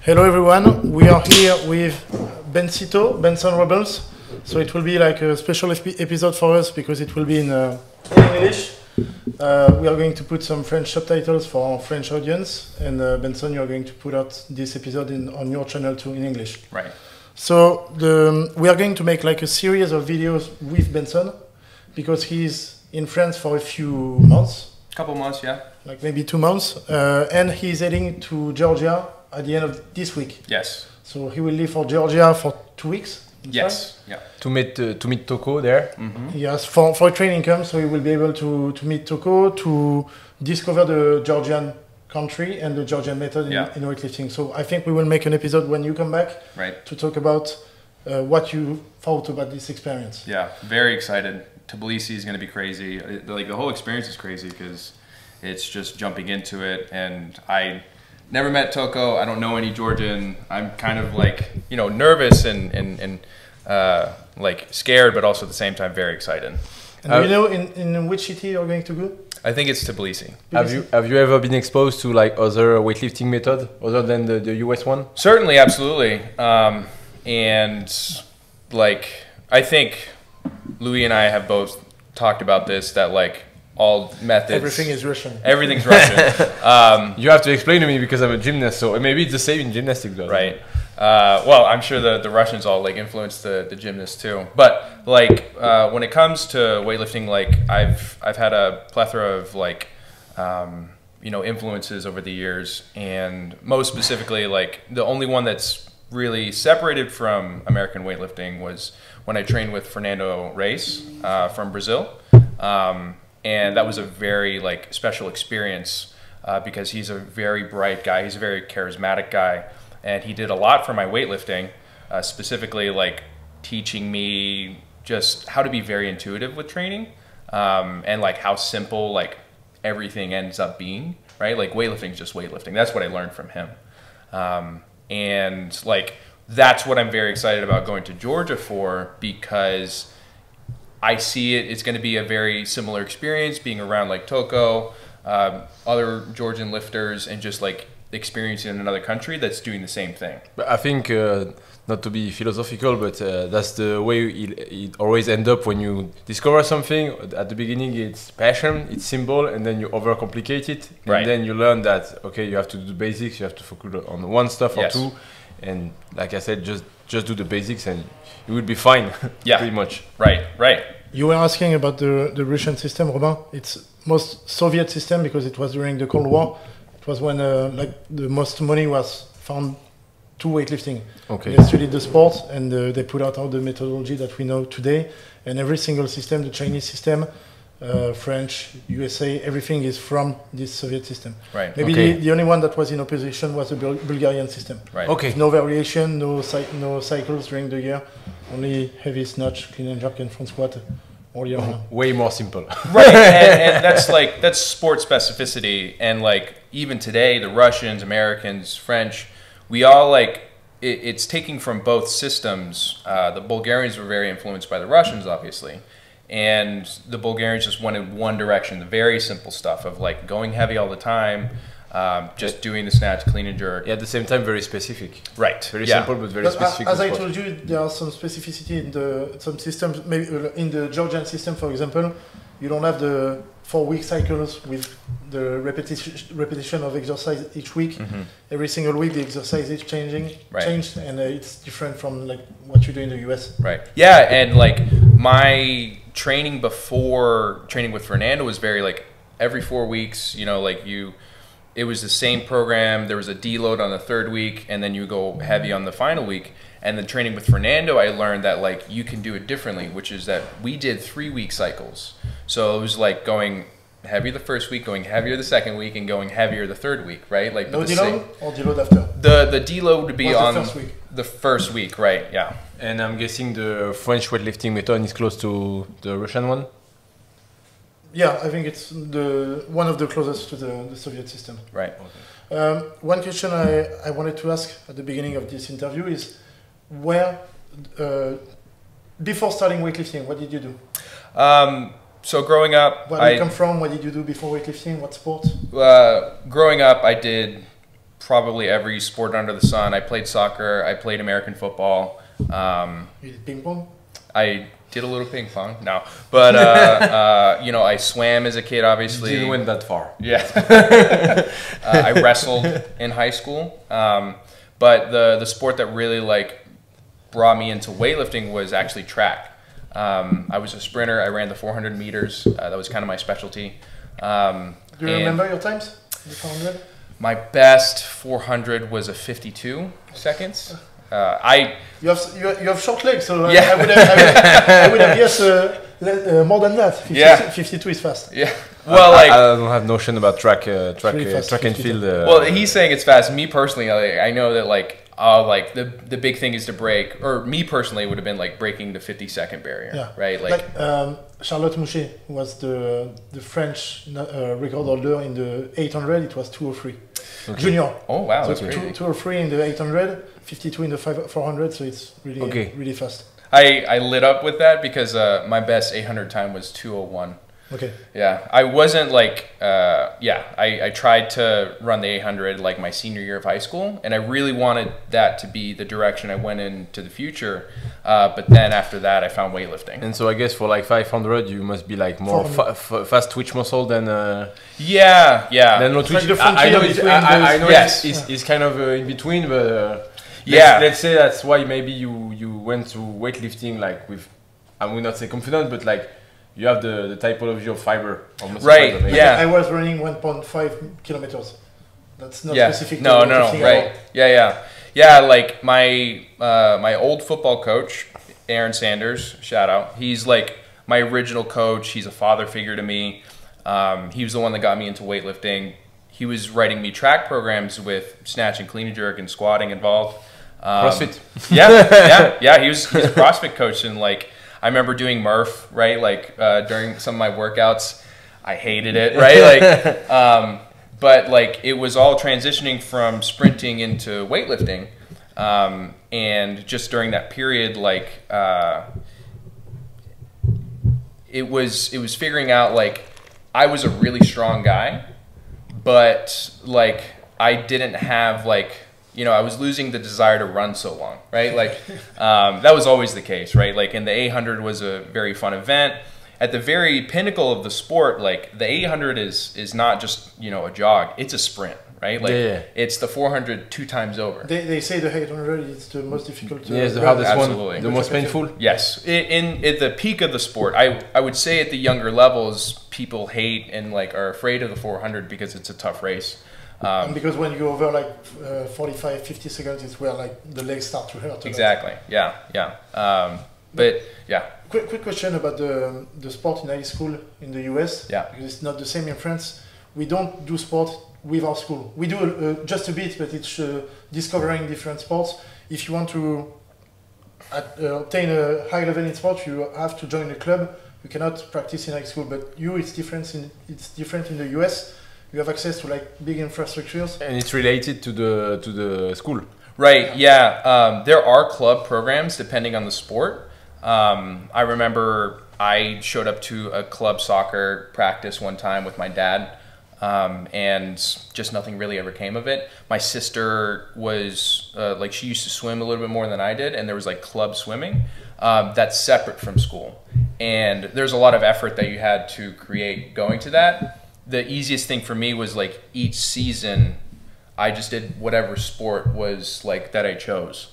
Hello everyone, we are here with Bensito, Benson Robles. So it will be like a special episode for us because it will be in English. We are going to put some French subtitles for our French audience, and Benson, you are going to put out this episode on your channel too in English. Right. So we are going to make like a series of videos with Benson because he's in France for a few months. Couple months, yeah. Like maybe 2 months, and he's heading to Georgia at the end of this week. Yes. So he will leave for Georgia for 2 weeks. Yes. Yeah. To meet Toko there. Mm-hmm. Yes, for a training camp, so he will be able to meet Toko, to discover the Georgian country and the Georgian method in weightlifting. So I think we will make an episode when you come back to talk about what you thought about this experience. Yeah, very excited. Tbilisi is going to be crazy. Like the whole experience is crazy because it's just jumping into it, and I never met Toko. I don't know any Georgian. I'm kind of like, you know, nervous and like scared, but also at the same time very excited. And do you know in which city you're going to go? I think it's Tbilisi. Have you ever been exposed to like other weightlifting method other than the US one? Certainly, absolutely. And like I think Louis and I have both talked about this, that like all methods. Everything is Russian. Everything's Russian. You have to explain to me because I'm a gymnast, so maybe it's the same in gymnastics though. Right. Well, I'm sure the Russians all like influence the gymnasts too. But like when it comes to weightlifting, like I've had a plethora of like you know, influences over the years, and most specifically like the only one that's really separated from American weightlifting was when I trained with Fernando Reis from Brazil. And that was a very like special experience because he's a very bright guy. He's a very charismatic guy, and he did a lot for my weightlifting, specifically like teaching me just how to be very intuitive with training, and like how simple like everything ends up being, right? Like weightlifting is just weightlifting. That's what I learned from him. And like that's what I'm very excited about going to Georgia for, because I see it's going to be a very similar experience being around like Toko, other Georgian lifters, and just like experiencing in another country that's doing the same thing. But I think, not to be philosophical, but that's the way it always ends up when you discover something. At the beginning, it's passion, it's simple, and then you overcomplicate it. And then you learn that, okay, you have to do the basics, you have to focus on one stuff or two. And like I said, just do the basics and you will be fine, pretty much. Right. You were asking about the Russian system, Robin. It's most Soviet system because it was during the Cold War. It was when like the most money was found to weightlifting. Okay. They studied the sport and they put out all the methodology that we know today. And every single system, the Chinese system, French, USA, everything is from this Soviet system. Right. Maybe the only one that was in opposition was the Bulgarian system. Right. Okay. No variation, no cycles during the year, only heavy snatch, clean and jerk, and front squat all year long. Way more simple. Right, and that's sport specificity, and like even today, the Russians, Americans, French, we all like it's taking from both systems. The Bulgarians were very influenced by the Russians, obviously. And the Bulgarians just went in one direction, the very simple stuff of like going heavy all the time, just doing the snatch, clean and jerk. Yeah, at the same time, very specific. Right. Very simple, but very specific. As I told you, there are some specificity in some systems. Maybe in the Georgian system, for example, you don't have the 4-week cycles with the repetition of exercise each week. Mm-hmm. Every single week, the exercise is changed, and it's different from like what you do in the US. Right. Yeah, and like my training before training with Fernando was very like every 4 weeks, you know, like it was the same program. There was a deload on the 3rd week, and then you go heavy on the final week. And then training with Fernando, I learned that like you can do it differently, which is that we did 3-week cycles. So it was like going heavier the 1st week, going heavier the 2nd week, and going heavier the 3rd week, right? Like no deload or deload after? The deload would be on the first week, right? Yeah. And I'm guessing the French weightlifting method is close to the Russian one? Yeah, I think it's one of the closest to the Soviet system. Right. Okay. One question I wanted to ask at the beginning of this interview is where, before starting weightlifting, what did you do? So growing up, where did you come from? What did you do before weightlifting? What sport? Growing up, I did probably every sport under the sun. I played soccer. I played American football. You did ping pong? I did a little ping pong. No, but you know, I swam as a kid. Obviously, You didn't went that far. yeah. I wrestled in high school, but the sport that really like brought me into weightlifting was actually track. I was a sprinter. I ran the 400 meters. That was kind of my specialty. Do you remember your times? The 400? My best 400 was a 52 seconds. You have short legs, so Yeah. I would have guessed more than that. 52 is fast. Yeah. Well, like I don't have notion about track and fast, field. well, he's saying it's fast. Me personally, I know that like the big thing is to break, or me personally would have been like breaking the 50-second barrier, Yeah. right? Like Charlotte Mouchet was the French record holder in the 800. It was 203. Okay. Junior. Oh wow, So that's crazy. 203 in the 800, 52 in the 400. So it's really really fast. I lit up with that because my best 800 time was 201. Okay. Yeah, I wasn't like, I tried to run the 800 like my senior year of high school, and I really wanted that to be the direction I went into the future. But then after that, I found weightlifting. And so I guess for like 500, you must be like more fast twitch muscle than Yeah. than low twitch. like the I know, frontier I know Yes. it's kind of in between, but Yeah. let's say that's why maybe you went to weightlifting like with, I will not say confident, but like you have the typology of fiber. Almost Right, maybe. yeah. I was running 1.5 kilometers. That's not Yeah. specific. No, to no, lifting at right. all. Yeah. Like my old football coach, Aaron Sanders, shout out. He's like my original coach. He's a father figure to me. He was the one that got me into weightlifting. He was writing me track programs with snatch and clean and jerk and squatting involved. CrossFit. Yeah. He's a CrossFit coach, and like I remember doing Murph, right? Like during some of my workouts, I hated it, right? Like, but like it was all transitioning from sprinting into weightlifting, and just during that period, like it was figuring out like I was a really strong guy, but like I didn't have like, you know, I was losing the desire to run so long, right? Like that was always the case, right? Like, and the 800 was a very fun event. At the very pinnacle of the sport, like the 800 is not just, you know, a jog, it's a sprint, right? Like it's the 400 2 times over. They say the 800 is the most difficult. Yes, the hardest Absolutely. one, the most painful. Yes, at the peak of the sport, I would say at the younger levels, people hate and like are afraid of the 400 because it's a tough race. And because when you over like 45, 50 seconds, it's where like the legs start to hurt. Exactly. Yeah. But yeah. Quick question about the sport in high school in the US. Yeah. Because it's not the same in France. We don't do sport with our school. We do just a bit, but it's discovering different sports. If you want to obtain a high level in sport, you have to join a club. You cannot practice in high school. But it's different in the US. You have access to like big infrastructures. And it's related to the school. Right. Yeah. There are club programs depending on the sport. I remember I showed up to a club soccer practice one time with my dad, and just nothing really ever came of it. My sister was like, she used to swim a little bit more than I did, and there was like club swimming that's separate from school. And there's a lot of effort that you had to create going to that. The easiest thing for me was like each season I just did whatever sport was like that I chose.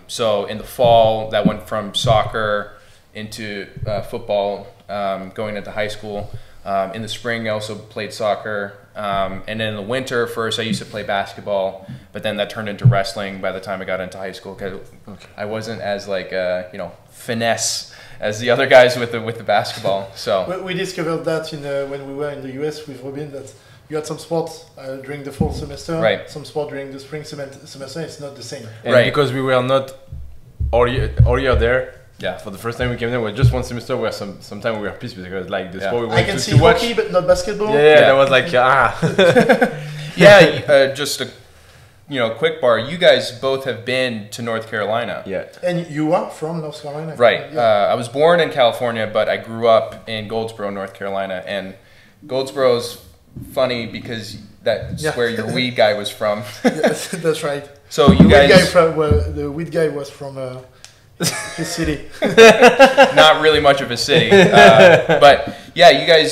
So in the fall, that went from soccer into football, going into high school. In the spring, I also played soccer. And then in the winter, first I used to play basketball, but then that turned into wrestling by the time I got into high school, because I wasn't as like, you know, finesse as the other guys with the basketball. So we discovered that when we were in the US with Robin, that you had some sports during the fall semester, right, some sport during the spring semester. It's not the same. And right, because we were not all year there. Yeah, for the first time we came there, we had just one semester where sometime we were pissed because like the sport we I went can to see watch. hockey, but not basketball. Yeah, that was like yeah. Just a quick bar. You guys both have been to North Carolina. Yeah. And you are from North Carolina, right? Yeah. I was born in California, but I grew up in Goldsboro, North Carolina, and Goldsboro's funny because That's Yeah. where your weed guy was from. Yes, that's right. So you guys, The weed guy was from his city. not really much of a city, but yeah, you guys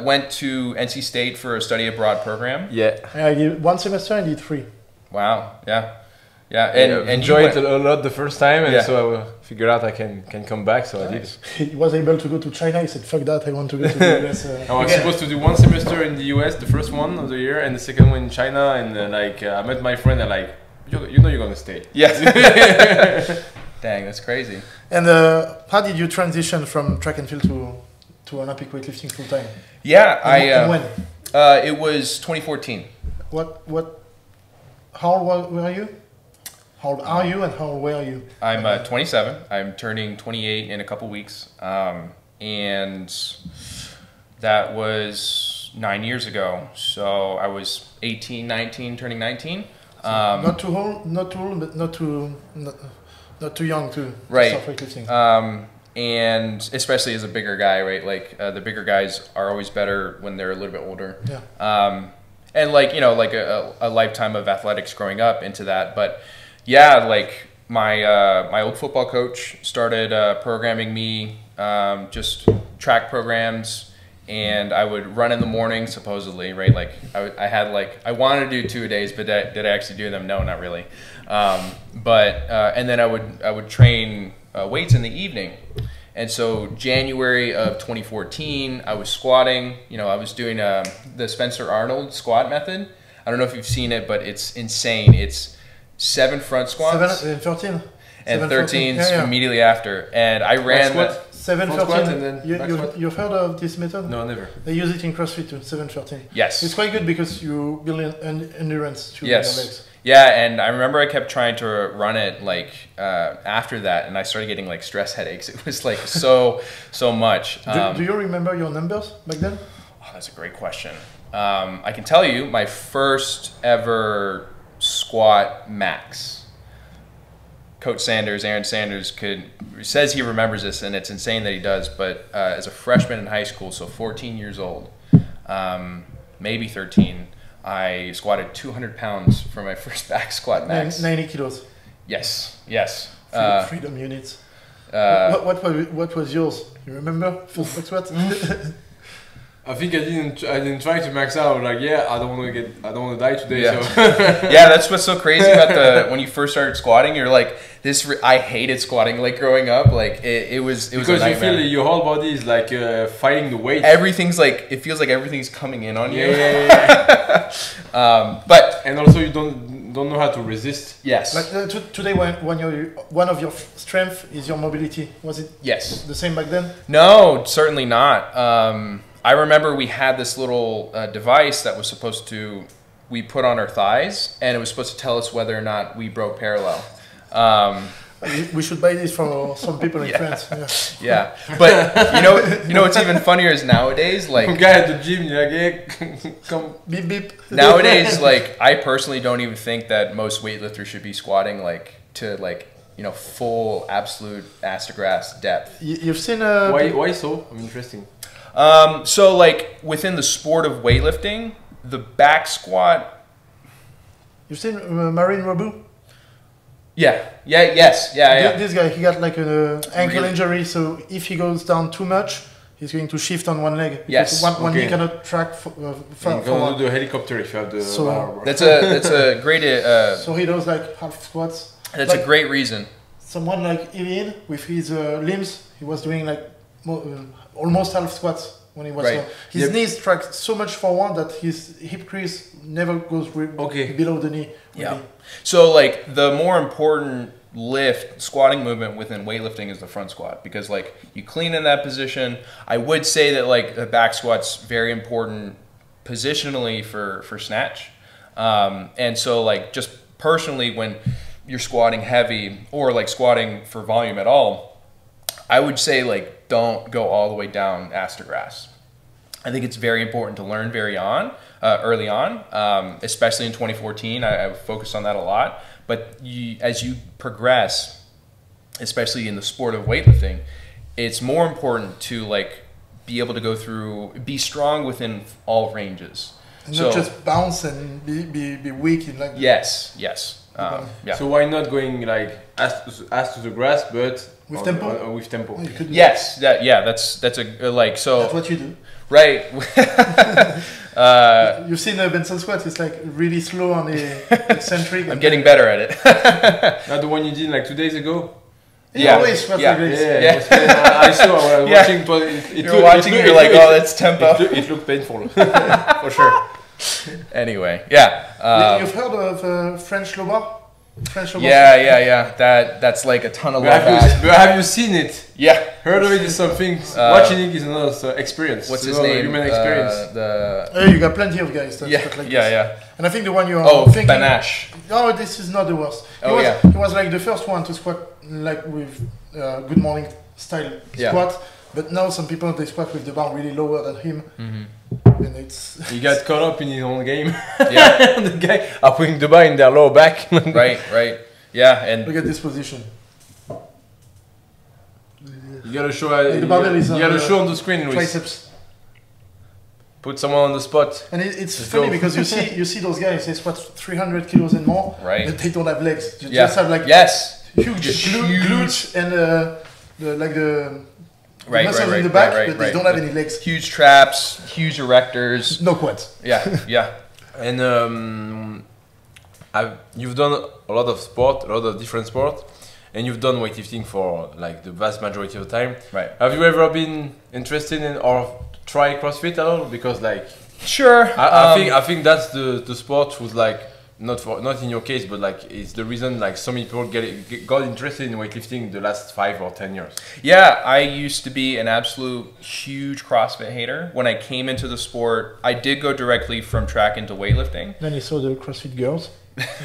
went to NC State for a study abroad program. Yeah. I did 1 semester and did 3. Wow. Yeah. Yeah. And enjoyed it a lot the first time, and Yeah. so I figured out I can come back, so I did. He was able to go to China. He said, "Fuck that! I want to go to the US." I was supposed to do 1 semester in the US, the first one of the year, and the second one in China. And I met my friend, and like, you know, you're gonna stay. Yes. Dang, that's crazy. And how did you transition from track and field to Olympic weightlifting full time? Yeah, And when? It was 2014. How old were you? How old are you and how old were you? I'm 27. I'm turning 28 in a couple weeks, and that was 9 years ago. So I was 18, 19, turning 19. Not too old, but not too young to Right. start weightlifting. And especially as a bigger guy, right? Like the bigger guys are always better when they're a little bit older. Yeah. And like, you know, like a lifetime of athletics growing up into that. But yeah, like my old football coach started programming me just track programs, and I would run in the morning supposedly, right? Like I had like, I wanted to do 2 days, but did I actually do them? No, not really. And then I would train weights in the evening. And so January of 2014, I was squatting. You know, I was doing the Spencer Arnold squat method. I don't know if you've seen it, but it's insane. It's 7 front squats 13. and 13 immediately after. And I ran that. 7, Front squat 13. and then back squat? You've heard of this method? No, never. They use it in CrossFit too, 7, 13. Yes. It's quite good because you build endurance to Yes. your legs. Yeah, and I remember I kept trying to run it like after that, and I started getting like stress headaches. It was like so much. Do you remember your numbers back then? Oh, that's a great question. I can tell you my first ever squat max. Coach Aaron Sanders says he remembers this, and it's insane that he does. But as a freshman in high school, so 14 years old, maybe 13. I squatted 200 pounds for my first back squat max. 90 kilos. Yes. Freedom units. What was yours? You remember? First back squat? I think I didn't try to max out. I was like, yeah, I don't want to die today. Yeah. So Yeah, that's what's so crazy about when you first started squatting. You're like, I hated squatting like growing up. Like it was because a nightmare. you feel your whole body is like fighting the weight. Everything's like, it feels like everything's coming in on you. Yeah. But And also you don't know how to resist. yes. Like today, when one of your strengths is your mobility, was it Yes. the same back then? No, certainly not. I remember we had this little device that was supposed to, we put on our thighs, and it was supposed to tell us whether or not we broke parallel. We should buy this for some people in Yeah. France. Yeah, but you know what's even funnier is nowadays, like Guy at the gym, you're like, yeah, come. Beep beep. nowadays, like I personally don't even think that most weightlifters should be squatting like to like, you know, full absolute ass to grass depth. You've seen Why so? I'm interesting. So like within the sport of weightlifting, the back squat. You've seen Marine Robu? Yes. This guy, he got like an ankle Really? injury, so if he goes down too much, he's going to shift on one leg. Yes. One knee Okay. cannot track You can forward. do the helicopter if you have the. So- bar. That's a great So he does like half squats. that's a Like great reason. someone like Ian with his limbs, he was doing like almost half squats when he was Right. his Yep. knees track so much forward that his hip crease never goes Okay. below the knee. Yeah. really. So like the more important squatting movement within weightlifting is the front squat, because like you clean in that position. I would say that like the back squat's very important positionally for snatch. And so like just personally when you're squatting heavy or like squatting for volume at all, I would say like don't go all the way down ass to grass. I think it's very important to learn early on, especially in 2014. I focused on that a lot. But as you progress, especially in the sport of weightlifting, it's more important to like be able to be strong within all ranges. And not just bounce and be weak in like. Yes. Yeah. So why not going like as to the grass, but with tempo? With tempo. Oh, you could do Yes. That's a like so. That's what you do. Right. You've seen the Benson squat. It's like really slow on the eccentric. I'm getting better at it. Not the one you did like 2 days ago. Yeah, always squat like this. Yeah. I saw. I was watching. You're watching. You're like, oh, that's tempo. It looked painful, for sure. Anyway, yeah. You've heard of French low bar? Yeah. That's like a ton of love. But have you seen it? Yeah. Heard of it is something. Watching it is another experience. What's his name? Human experience. You got plenty of guys that squat like this. Yeah. And I think the one you are thinking. Panache. Oh, this is not the worst. Yeah. He was like the first one to squat like with Good Morning style squat. But now some people they squat with the bar really lower than him. And it's he got caught up in his own game. Yeah. The guy are putting the bar in their lower back. Right. Yeah, and look at this position. You gotta show. The barbell is you gotta show on the screen. Triceps. Put someone on the spot. And it's funny because you see those guys they squat 300 kilos and more, right? But they don't have legs. You just have like huge glutes and the muscles in the back, but they don't have any legs. Huge traps, huge erectors. No quads. Yeah. And you've done a lot of different sports, and you've done weightlifting for like the vast majority of the time. Right. Have you ever been interested in or try CrossFit at all? Because like, sure. I think that's the sport who's like not in your case, but like it's the reason like so many people got interested in weightlifting the last 5 or 10 years. Yeah, I used to be an absolute huge CrossFit hater. When I came into the sport, I did go directly from track into weightlifting. Then you saw the CrossFit girls.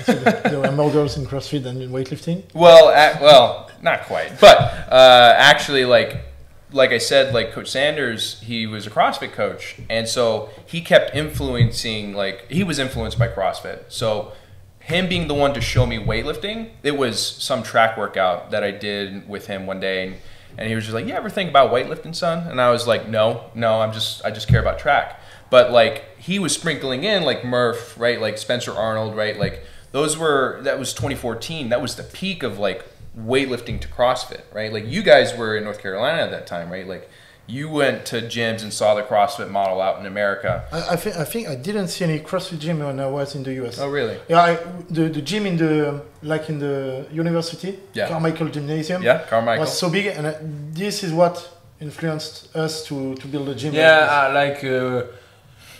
There were more girls in CrossFit than in weightlifting. Well, not quite, but actually, like I said, like Coach Sanders, he was a CrossFit coach, and so he kept influencing. Like he was influenced by CrossFit. So him being the one to show me weightlifting, it was some track workout that I did with him one day, and he was just like, "You ever think about weightlifting, son?" And I was like, "No, I just care about track." But like he was sprinkling in like Murph, right? Like Spencer Arnold, right? Like that was 2014. That was the peak of like weightlifting to CrossFit, right? Like you guys were in North Carolina at that time, right? Like you went to gyms and saw the CrossFit model out in America. I think I didn't see any CrossFit gym when I was in the US. Oh really? Yeah, the gym in the university, Carmichael Gymnasium. Yeah, Carmichael was so big, and this is what influenced us to build a gym.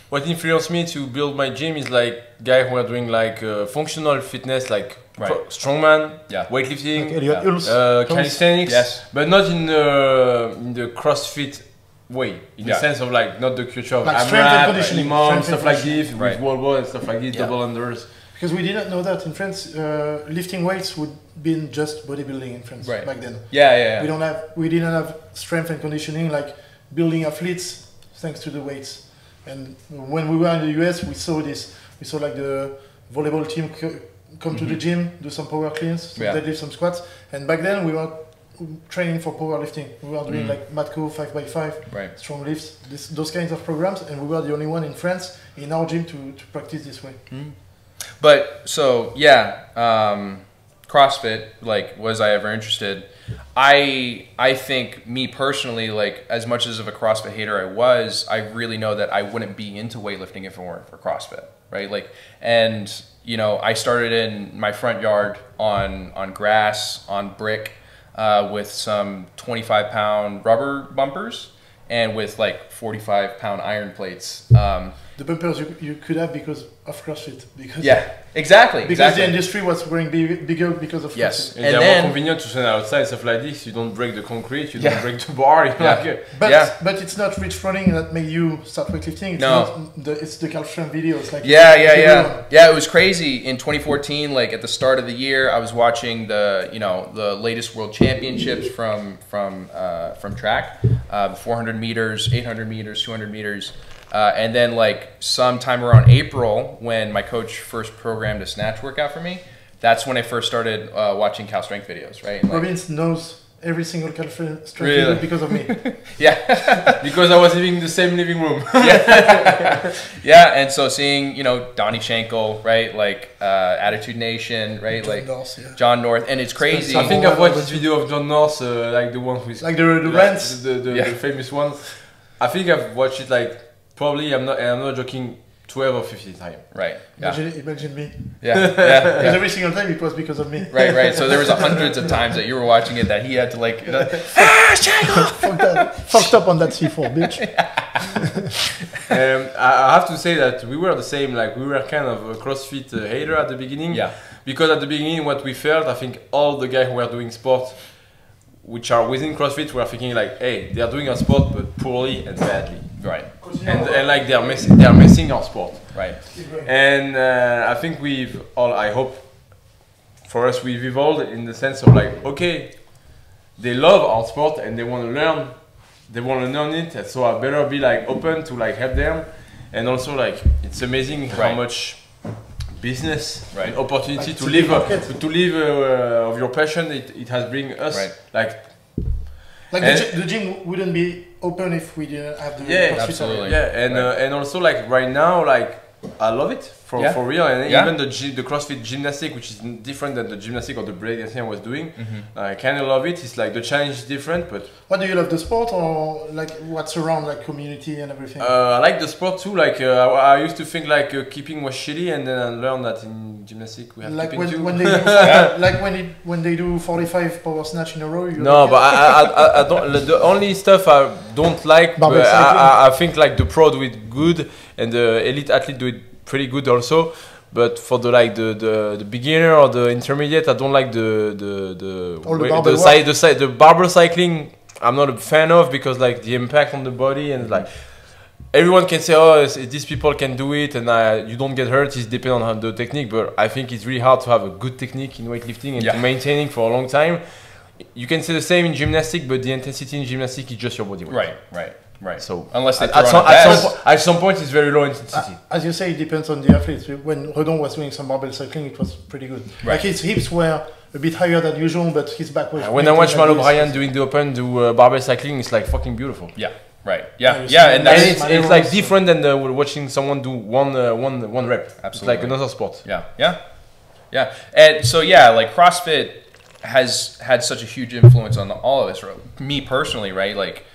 What influenced me to build my gym is like guys who are doing like functional fitness, like strongman, weightlifting, like calisthenics, but not in the CrossFit way, in the sense of like not the culture of like strength and conditioning, stuff like this, with wall ball and stuff like this, double unders. Because we didn't know that in France, lifting weights would be just bodybuilding in France back then. Yeah. We didn't have strength and conditioning like building athletes thanks to the weights. And when we were in the US, we saw this. We saw like the volleyball team come to the gym, do some power cleans, some deadlift, some squats. And back then we were training for powerlifting. We were doing like Matco 5x5, strong lifts, those kinds of programs. And we were the only one in France in our gym to practice this way. But so CrossFit, like, was I ever interested? I think me personally, like, as much as of a CrossFit hater I really know that I wouldn't be into weightlifting if it weren't for CrossFit, right? Like, and you know, I started in my front yard on grass, on brick, with some 25-pound rubber bumpers and with like 45-pound iron plates. The bumpers you could have because of CrossFit. Because exactly. Because the industry was growing bigger because of CrossFit. And they're more convenient to send outside, stuff like this. You don't break the concrete, you don't break the bar. But it's not rich running that made you start weightlifting. It's the calf strength videos. Like Yeah, it was crazy. In 2014, like at the start of the year, I was watching the latest world championships from track, 400 meters, 800 meters, 200 meters. And then like sometime around April, when my coach first programmed a snatch workout for me, that's when I first started watching cal strength videos, right? Robbins knows every single calf strength Really? because of me. Yeah. Because I was living in the same living room. Yeah. Yeah, and so seeing, you know, Donnie Schenkel, right, like Attitude Nation, right, John like North, yeah. John North, and it's crazy. I think I've watched this video of John North, like the one with like the rants, the famous one. I think I've watched it like probably I'm not joking 12 or 15 times. Right. Yeah. Imagine me. Yeah. Yeah. Because every single time it was because of me. Right. Right. So there was hundreds of times that you were watching it that he had to like, Fucked up on that C4, bitch. I have to say that we were the same. Like we were kind of a CrossFit hater at the beginning. Yeah. Because at the beginning, what we felt, I think all the guys who were doing sport, which are within CrossFit, were thinking like, hey, they are doing a sport but poorly and badly. Right. And like they are missing our sport. Right. And I think I hope for us we've evolved in the sense of like, okay, they love our sport and they want to learn it, and so I better be like open to like help them. And also like it's amazing how much business and opportunity to live of your passion it has bring us. Right. Like the gym wouldn't be open if we didn't have the CrossFit. Absolutely. Yeah, and also like right now, like I love it for real, and even the CrossFit gymnastic, which is different than the gymnastic or the breakdancing I was doing, I kind of love it. It's like the challenge is different, but what do you love, the sport or like what's around, like community and everything? I like the sport too. Like I used to think like keeping was shitty, and then I learned that in gymnastic we have like keeping too. When they do, like when they do 45 power snatch in a row. No, but I don't. The only stuff I don't like, but I think like the pro do it good, and the elite athlete do it pretty good also. But for the beginner or the intermediate, I don't like the barbell cycling. I'm not a fan of, because like the impact on the body, and like everyone can say, oh, these people can do it and you don't get hurt. It's depending on the technique, but I think it's really hard to have a good technique in weightlifting and to maintaining for a long time. You can say the same in gymnastics, but the intensity in gymnastics is just your body weight. Right. So unless at some point it's very low intensity. As you say, it depends on the athlete. When Redon was doing some barbell cycling, it was pretty good. Right. Like his hips were a bit higher than usual, but his back was. When I watch Mal O'Brien doing the open do barbell cycling, it's like fucking beautiful. Yeah. Right. Yeah. And it's like different than watching someone do one rep. Absolutely. It's like another sport. Yeah. And so like CrossFit has had such a huge influence on all of us. Me personally, right? Like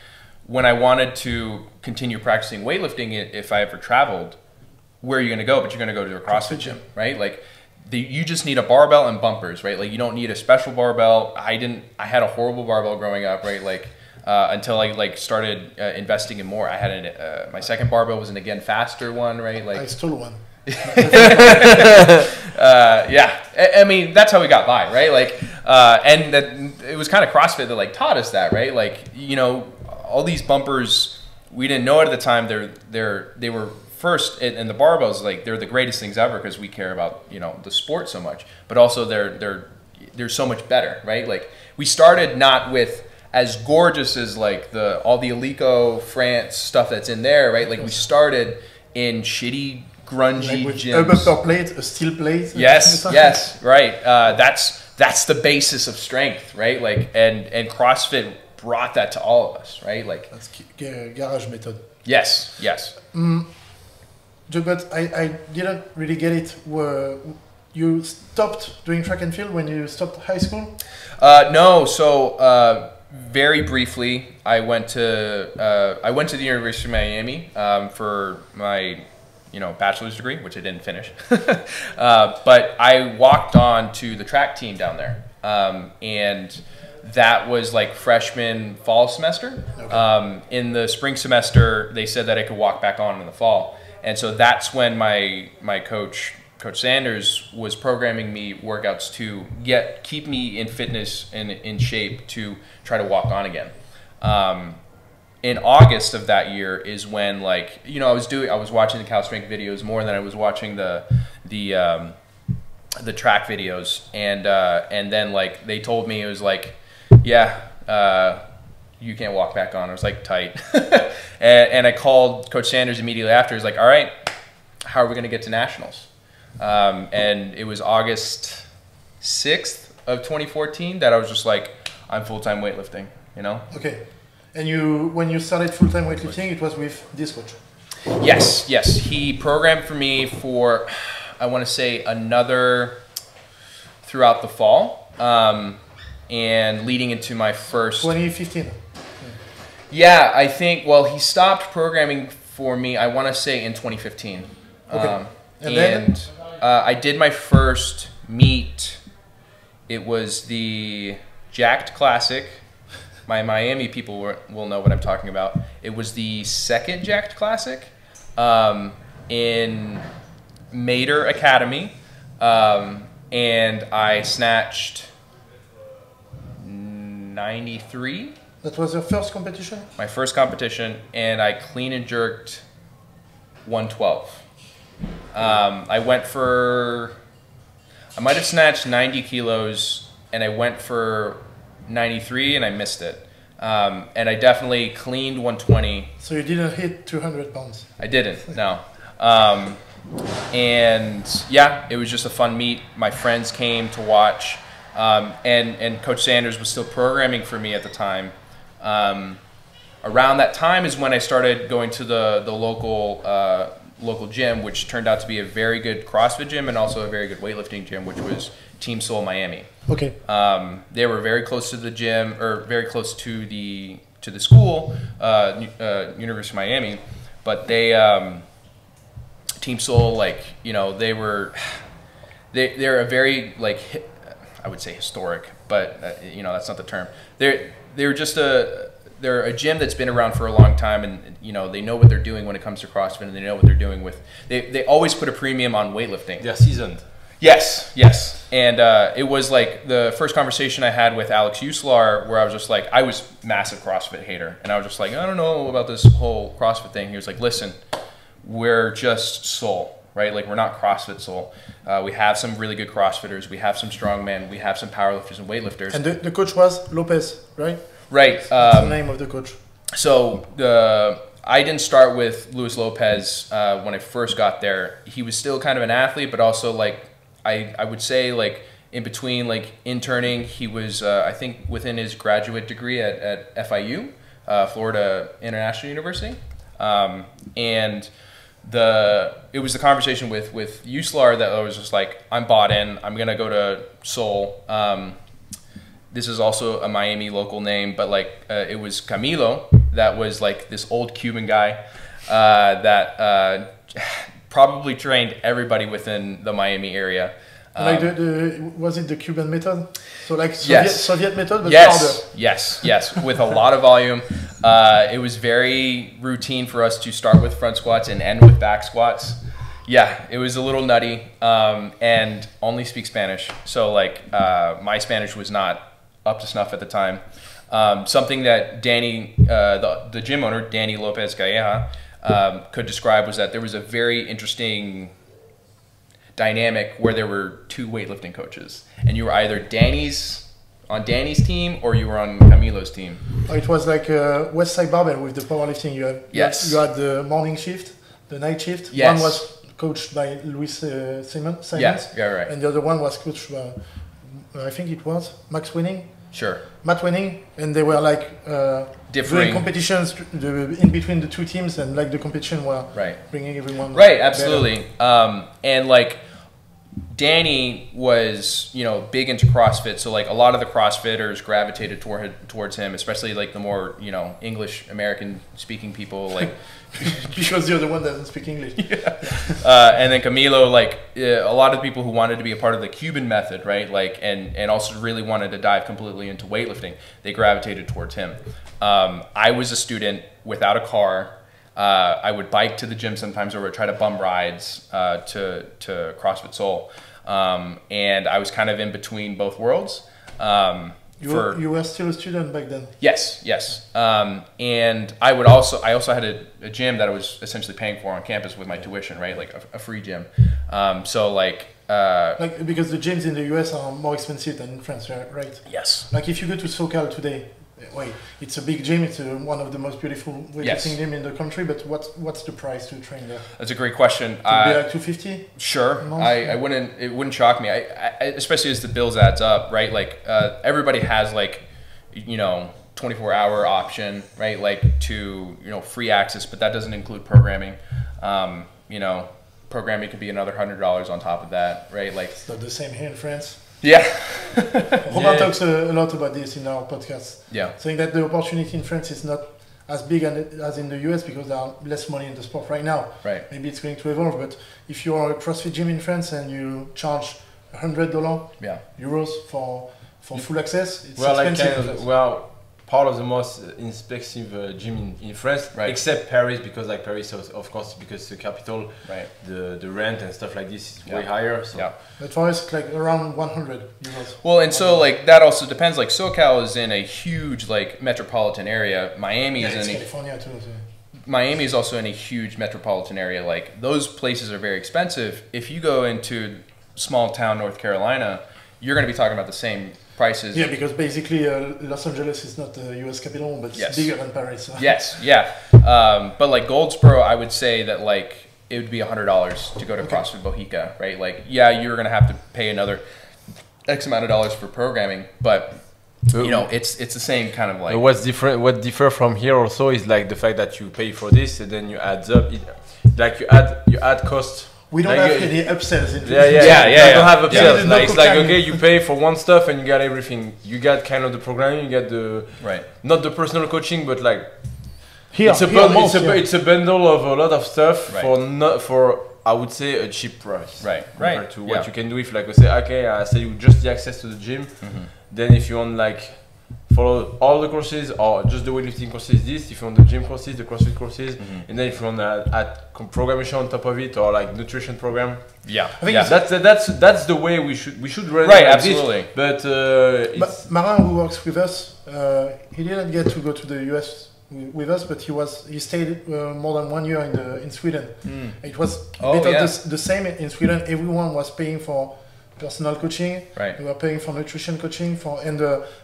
when I wanted to continue practicing weightlifting, if I ever traveled, where are you going to go? But you're going to go to a CrossFit gym, right? Like you just need a barbell and bumpers, right? Like you don't need a special barbell. I had a horrible barbell growing up, right? Like until I like started investing in more. I had my second barbell was an Again Faster one, right? Like I stole one. I mean that's how we got by, right? Like and that it was kind of CrossFit that like taught us that, right? Like, you know, all these bumpers, we didn't know it at the time. They were first, and the barbells, like they're the greatest things ever because we care about, you know, the sport so much, but also they're so much better, right? Like we started not with as gorgeous as like all the Alico France stuff that's in there, right? Like we started in shitty grungy like with gyms. Upper plate, a steel plate. Yes, right. That's the basis of strength, right? Like and CrossFit brought that to all of us, right? Like that's garage method. Yes. But I didn't really get it. Were you stopped doing track and field when you stopped high school? No. So very briefly, I went to the University of Miami for my bachelor's degree, which I didn't finish. But I walked on to the track team down there, and that was like freshman fall semester. Okay. In the spring semester, they said that I could walk back on in the fall. And so that's when my coach Sanders, was programming me workouts to keep me in fitness and in shape to try to walk on again. In August of that year is when, like, I was watching the Cal Strength videos more than I was watching the track videos, and then like they told me, it was like, you can't walk back on. I was like, tight. and I called Coach Sanders immediately after. He's like, all right, how are we going to get to nationals? And it was August 6th of 2014 that I was just like, I'm full-time weightlifting, you know? Okay. And when you started full-time weightlifting, it was with this coach? Yes, yes. He programmed for me for, I want to say, throughout the fall, and leading into my first... 2015? Yeah, I think, well, he stopped programming for me, I want to say, in 2015. Okay. And I did my first meet. It was the Jacked Classic. My Miami people will know what I'm talking about. It was the second Jacked Classic in Mater Academy, and I snatched 93. That was your first competition? My first competition, and I clean and jerked 112. I might have snatched 90 kilos, and I went for 93, and I missed it. And I definitely cleaned 120. So you didn't hit 200 pounds? I didn't, no. And yeah, it was just a fun meet. My friends came to watch, and Coach Sanders was still programming for me at the time. Around that time is when I started going to the local gym, which turned out to be a very good CrossFit gym and also a very good weightlifting gym, which was Team Soul Miami. Okay. They were very close to the gym, or very close to the school, University of Miami, but they Team Soul, like, you know, they're a very, like, I would say historic, but you know, that's not the term. They're a gym that's been around for a long time, and you know, they know what they're doing when it comes to CrossFit, and they know what they're doing with. They always put a premium on weightlifting. They're seasoned. Yes, yes. And it was like the first conversation I had with Alex Uslar, where I was just like, I was a massive CrossFit hater, and I was just like, I don't know about this whole CrossFit thing. He was like, listen, we're just Soul, right? Like, we're not CrossFit Soul. We have some really good CrossFitters. We have some strongmen. We have some powerlifters and weightlifters. And the coach was Lopez, right? Right. That's the name of the coach. So I didn't start with Luis Lopez when I first got there. He was still kind of an athlete, but also, like, I would say, like, in between, like, interning, he was, I think, within his graduate degree at FIU, Florida International University. And it was the conversation with Uslar that I was just like, I'm bought in. I'm going to go to Seoul. This is also a Miami local name, but like it was Camilo that was like this old Cuban guy that probably trained everybody within the Miami area. Like was it the Cuban method? So like Soviet method, but harder. Yes, with a lot of volume. It was very routine for us to start with front squats and end with back squats. Yeah, it was a little nutty, and only speak Spanish. So like my Spanish was not up to snuff at the time. Something that Danny, the gym owner, Danny Lopez Calleja, could describe was that there was a very interesting dynamic where there were two weightlifting coaches, and you were either on Danny's team or you were on Camilo's team. It was like West Side Barbell with the powerlifting. You had the morning shift, the night shift. Yes. One was coached by Luis Simons. Yeah, right. And the other one was coached by, I think it was Max Winning. Sure. Matt Winning, and they were like doing competitions in between the two teams, and like the competition were bringing everyone. Right, absolutely. And like Danny was, you know, big into CrossFit, so like a lot of the CrossFitters gravitated towards him, especially like the more, you know, English American speaking people, like because you're the one that doesn't speak English. Yeah. And then Camilo, like a lot of the people who wanted to be a part of the Cuban method, right? Like and also really wanted to dive completely into weightlifting, they gravitated towards him. I was a student without a car. I would bike to the gym sometimes, or would try to bum rides to CrossFit Seoul, and I was kind of in between both worlds. You were still a student back then. Yes. And I also had a gym that I was essentially paying for on campus with my tuition, right? Like a free gym. So like because the gyms in the US are more expensive than in France, right? Yes. Like if you go to SoCal today. Wait, it's a big gym. It's one of the most beautiful weightlifting gym in the country. But what's the price to train there? That's a great question. It would be like $250. Sure, it wouldn't shock me. I especially as the bills adds up, right? Like everybody has like you know, 24-hour option, right? Like to, you know, free access, but that doesn't include programming. You know, programming could be another $100 on top of that, right? Like It's not the same here in France. yeah. Robert talks a lot about this in our podcast. Yeah. Saying that the opportunity in France is not as big as in the US because there are less money in the sport right now. Right. Maybe it's going to evolve, but if you are a CrossFit gym in France and you charge $100 Yeah. euros for full access, it's Well, like expensive. part of the most expensive gym in France, Right. except Paris, because like Paris, of course, because it's the capital, Right. the rent and stuff like this is way Yeah. higher. So Yeah. But for us, it's like around 100 euros. Well, and so like that also depends. Like SoCal is in a huge like metropolitan area. Miami Yeah, is it's in a, California too. So. Miami is also in a huge metropolitan area. Like those places are very expensive. If you go into small town North Carolina, you're going to be talking about the same prices. Yeah, because basically Los Angeles is not the US capital, but it's Yes. bigger than Paris. So. Yes, yeah. But like Goldsboro, I would say that like it would be $100 to go to CrossFit Bohica, right? Like, yeah, you're gonna have to pay another X amount of dollars for programming, but you know, it's the same kind of like. what differ from here also is like the fact that you pay for this and then you add up, like you add cost. We don't Like, have any upsells in Yeah. Yeah. You don't have Yeah. upsells. Yeah. Like it's like okay, you pay for one stuff and you got everything. You got kind of the programming, you get the Right. not the personal coaching, but like Here, it's a here bundle. most, yeah. It's a bundle of a lot of stuff Right. for I would say a cheap price. Right. Compared Right. to Yeah. what you can do if like we say okay, I say you just the access to the gym. Then if you want like follow all the courses or just the weightlifting courses, this if you want the gym courses, the CrossFit courses, and then if you want to add programmation on top of it or like nutrition program. Yeah. I think yeah. That's the way we should run Right, it like absolutely. this. But it's Marin, who works with us, he didn't get to go to the US with us, but he stayed more than 1 year in Sweden. It was a bit of the same in Sweden. Everyone was paying for personal coaching. Right. We were paying for nutrition coaching and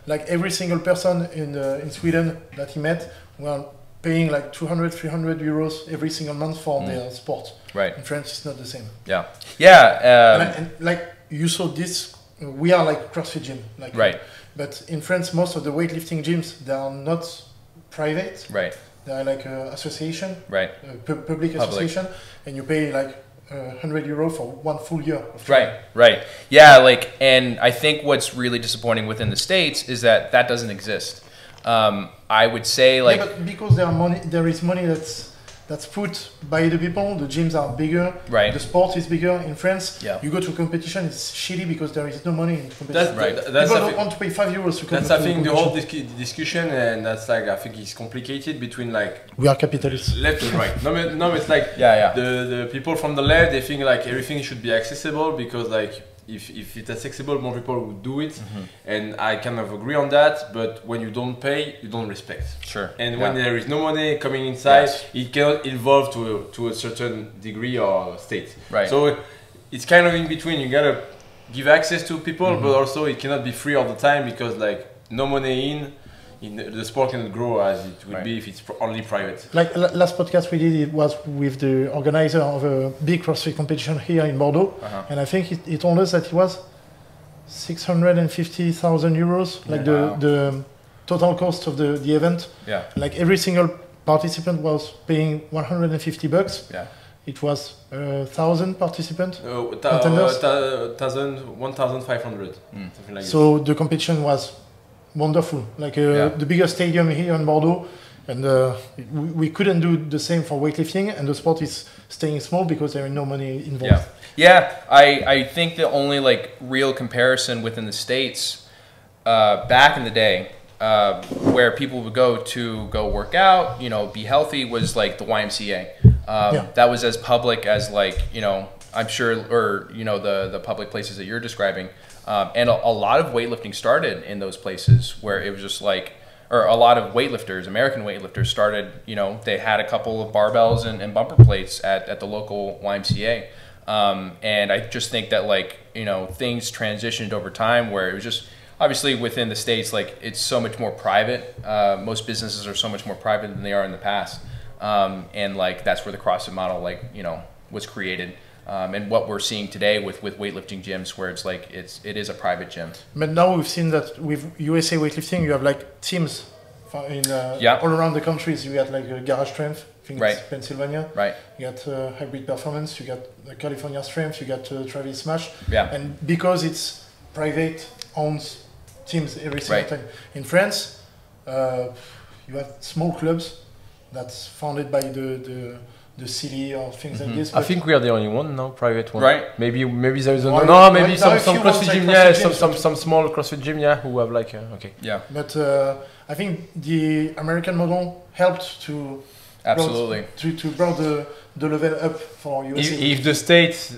like every single person in Sweden that he met were paying like 200, 300 euros every single month for their sport. Right. In France, it's not the same. Yeah. Yeah. And like you saw this, we are like CrossFit gym, like Right. But in France, most of the weightlifting gyms they are not private. Right. They are like an association, Right. public association, and you pay like 100 euro for 1 full year. Of training. Right. Yeah. Like, and I think what's really disappointing within the States is that doesn't exist. I would say like. Yeah, but because there is money that's put by the people. The gyms are bigger. Right. The sport is bigger in France. Yeah. You go to competition, it's shitty because there is no money in competition. that's People don't want to pay 5 euros to come that's to I think the whole competition. discussion, and that's like I think it's complicated between like We are capitalists. left and right. No, it's like Yeah. the people from the left, they think like everything should be accessible because like if it's accessible, more people will do it, and I kind of agree on that. But when you don't pay, you don't respect. Sure. And when there is no money coming inside, Yes. it cannot evolve to a certain degree or state. Right. So it's kind of in between. You gotta give access to people, but also it cannot be free all the time because like no money in the sport cannot grow as it would be if it's only private. Like last podcast we did, it was with the organizer of a big CrossFit competition here in Bordeaux, and I think he told us that it was 650,000 euros, like the total cost of the event. Yeah. Like every single participant was paying 150 bucks. Yeah. It was 1,000 participants. 1,500, something like So the competition was wonderful, like the biggest stadium here in Bordeaux, and we couldn't do the same for weightlifting, and the sport is staying small because there is no money involved. Yeah. I think the only like real comparison within the States back in the day where people would go work out, you know, be healthy was like the YMCA. That was as public as like, you know, I'm sure, or, you know, the public places that you're describing. And a lot of weightlifting started in those places where it was just like, or a lot of weightlifters, American weightlifters started, you know, they had a couple of barbells and bumper plates at the local YMCA. And I just think that like, you know, things transitioned over time where it was just, obviously within the States, like it's so much more private. Most businesses are so much more private than they are in the past. And like, that's where the CrossFit model, like, you know, was created. and what we're seeing today with weightlifting gyms, where it's like it is a private gym. But now we've seen that with USA weightlifting, you have like teams in all around the countries. You got like Garage Strength, I think it's Pennsylvania. Right. You got Hybrid Performance. You got California Strength. You got Travis Smash. Yeah. And because it's private owned teams every single time. In France, you have small clubs that's founded by the city or things like this. I think we are the only one now, private one. Right. Maybe there's some CrossFit gym, some small CrossFit gym, who have like okay. Yeah. But I think the American model helped to absolutely to brought the level up for USA. If the states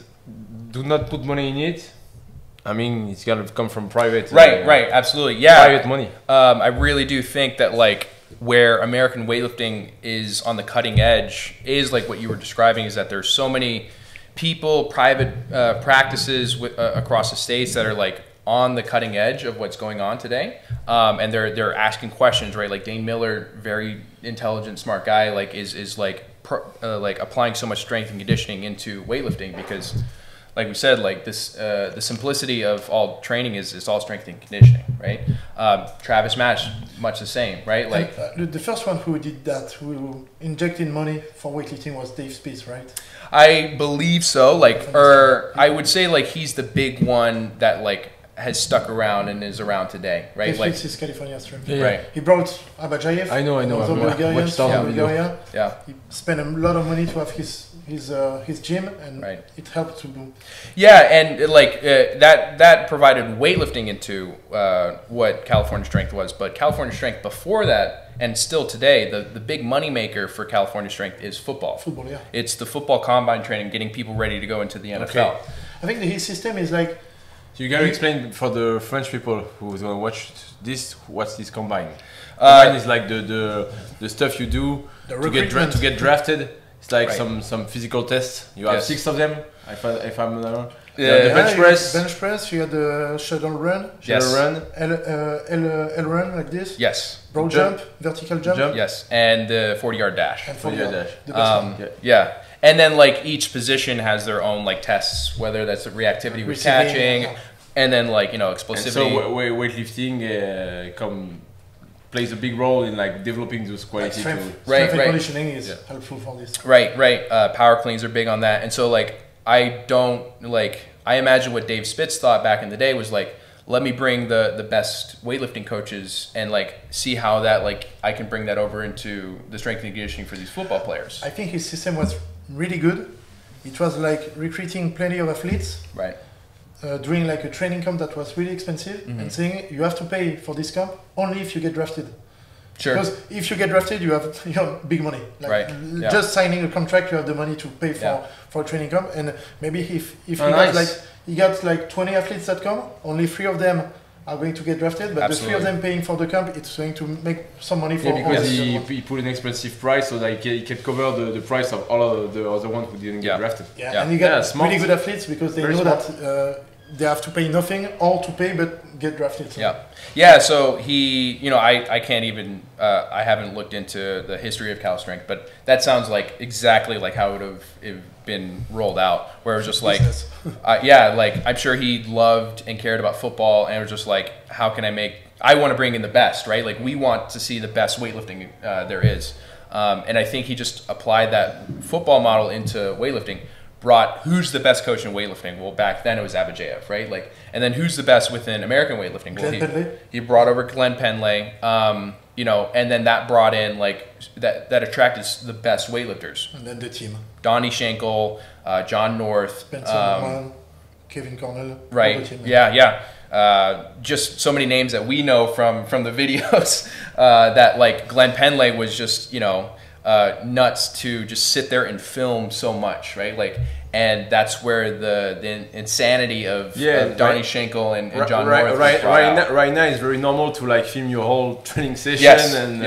do not put money in it, I mean, it's gonna come from private. Right, absolutely, yeah. Private money. I really do think that like where American weightlifting is on the cutting edge is like what you were describing, is that there's so many people, private practices across the states that are like on the cutting edge of what's going on today, and they're asking questions, right? Like Dane Miller, very intelligent, smart guy, like is like applying so much strength and conditioning into weightlifting because, like we said, like this, the simplicity of all training is all strength and conditioning, right? Travis Match, much the same, right? Like the first one who did that, who injected money for weightlifting, was Dave Spies, right? I believe so. Like, or I would say like he's the big one that like has stuck around and is around today, right? Dave like Spies is California Strength. Yeah. Right. He brought Abajayev. I know. Bulgarians from Bulgaria. Yeah. He spent a lot of money to have his gym, and it helped to do. Yeah, and like that provided weightlifting into what California Strength was, but California Strength before that, and still today, the big money maker for California Strength is football. Football, yeah. It's the football combine training, getting people ready to go into the NFL. Okay. I think his system is like. So you gotta explain for the French people who's gonna watch this, what's this combine? Combine is like the stuff you do to get drafted. It's like some physical tests. You have 6 of them, if I'm not wrong. The bench press. You got the shuttle run. L run like this. Yes. Broad jump, vertical jump. Yes, and the 40-yard dash. And 40-yard dash. The best yeah. And then like each position has their own like tests, whether that's reactivity with catching, and then like explosivity. And so weightlifting plays a big role in like developing those qualities. Strength and conditioning is helpful for this. Right. Power cleans are big on that, and so like I imagine what Dave Spitz thought back in the day was like, let me bring the best weightlifting coaches and like see how that like I can bring that over into the strength and conditioning for these football players. I think his system was really good. It was like recruiting plenty of athletes. Right. Doing like a training camp that was really expensive and saying you have to pay for this camp only if you get drafted. Sure. Because if you get drafted, you have big money. Like just signing a contract, you have the money to pay for a training camp. And maybe if he got like 20 athletes that come, only 3 of them are going to get drafted, but the 3 of them paying for the camp, it's going to make some money for all because he put an expensive price, so like he can cover the price of all of the other ones who didn't get drafted. And you got really good athletes because they know that they have to pay nothing or to pay but get drafted. So. Yeah. So he, I can't even, I haven't looked into the history of Cal Strength, but that sounds like exactly like how it would have been rolled out, where it was just like, like I'm sure he loved and cared about football, and it was just like, how can I want to bring in the best, right? Like we want to see the best weightlifting there is. And I think he just applied that football model into weightlifting. Brought who's the best coach in weightlifting? Well, back then it was Abajayev, right? Like, and then who's the best within American weightlifting? Well, he brought over Glenn Penley, and then that brought in like that attracted the best weightlifters. And then the team: Donnie Schenkel, John North, Benson Robles, Kevin Cornell. Right? Just so many names that we know from the videos that like Glenn Penley was just nuts to just sit there and film so much, right? Like, and that's where the insanity of Donnie Schenkel and John North. Right now, it's very normal to like film your whole training session,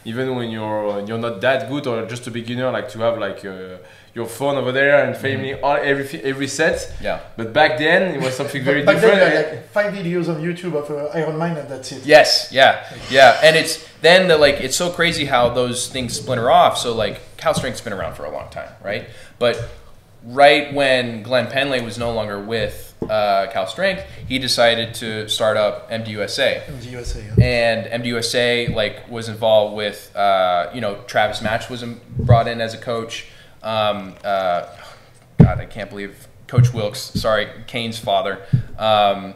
even when you're not that good or just a beginner, like to have like your phone over there and filming every set. Yeah. But back then it was something very different. Then, like 5 videos on YouTube of Iron Man and that's it. Yes. Yeah. And it's then it's so crazy how those things splinter off. So like Cal Strength's been around for a long time, right? But right when Glenn Penley was no longer with Cal Strength, he decided to start up MDUSA. MDUSA, yeah. And MDUSA like was involved with you know, Travis Match was brought in as a coach. God, I can't believe Coach Wilkes, sorry, Kane's father,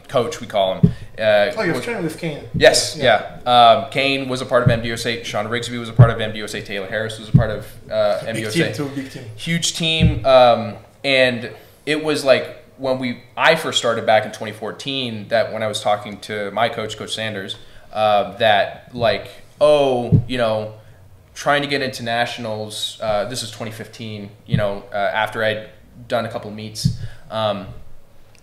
Coach we call him. You're trained with Kane. Yes, yeah. Kane was a part of MDUSA. Sean Rigsby was a part of MDUSA. Taylor Harris was a part of MDUSA. Big team too, big team. Huge team. And it was like when I first started back in 2014, that when I was talking to my coach, Coach Sanders, that like, oh, you know, trying to get into nationals, this was 2015, you know, after I'd done a couple of meets,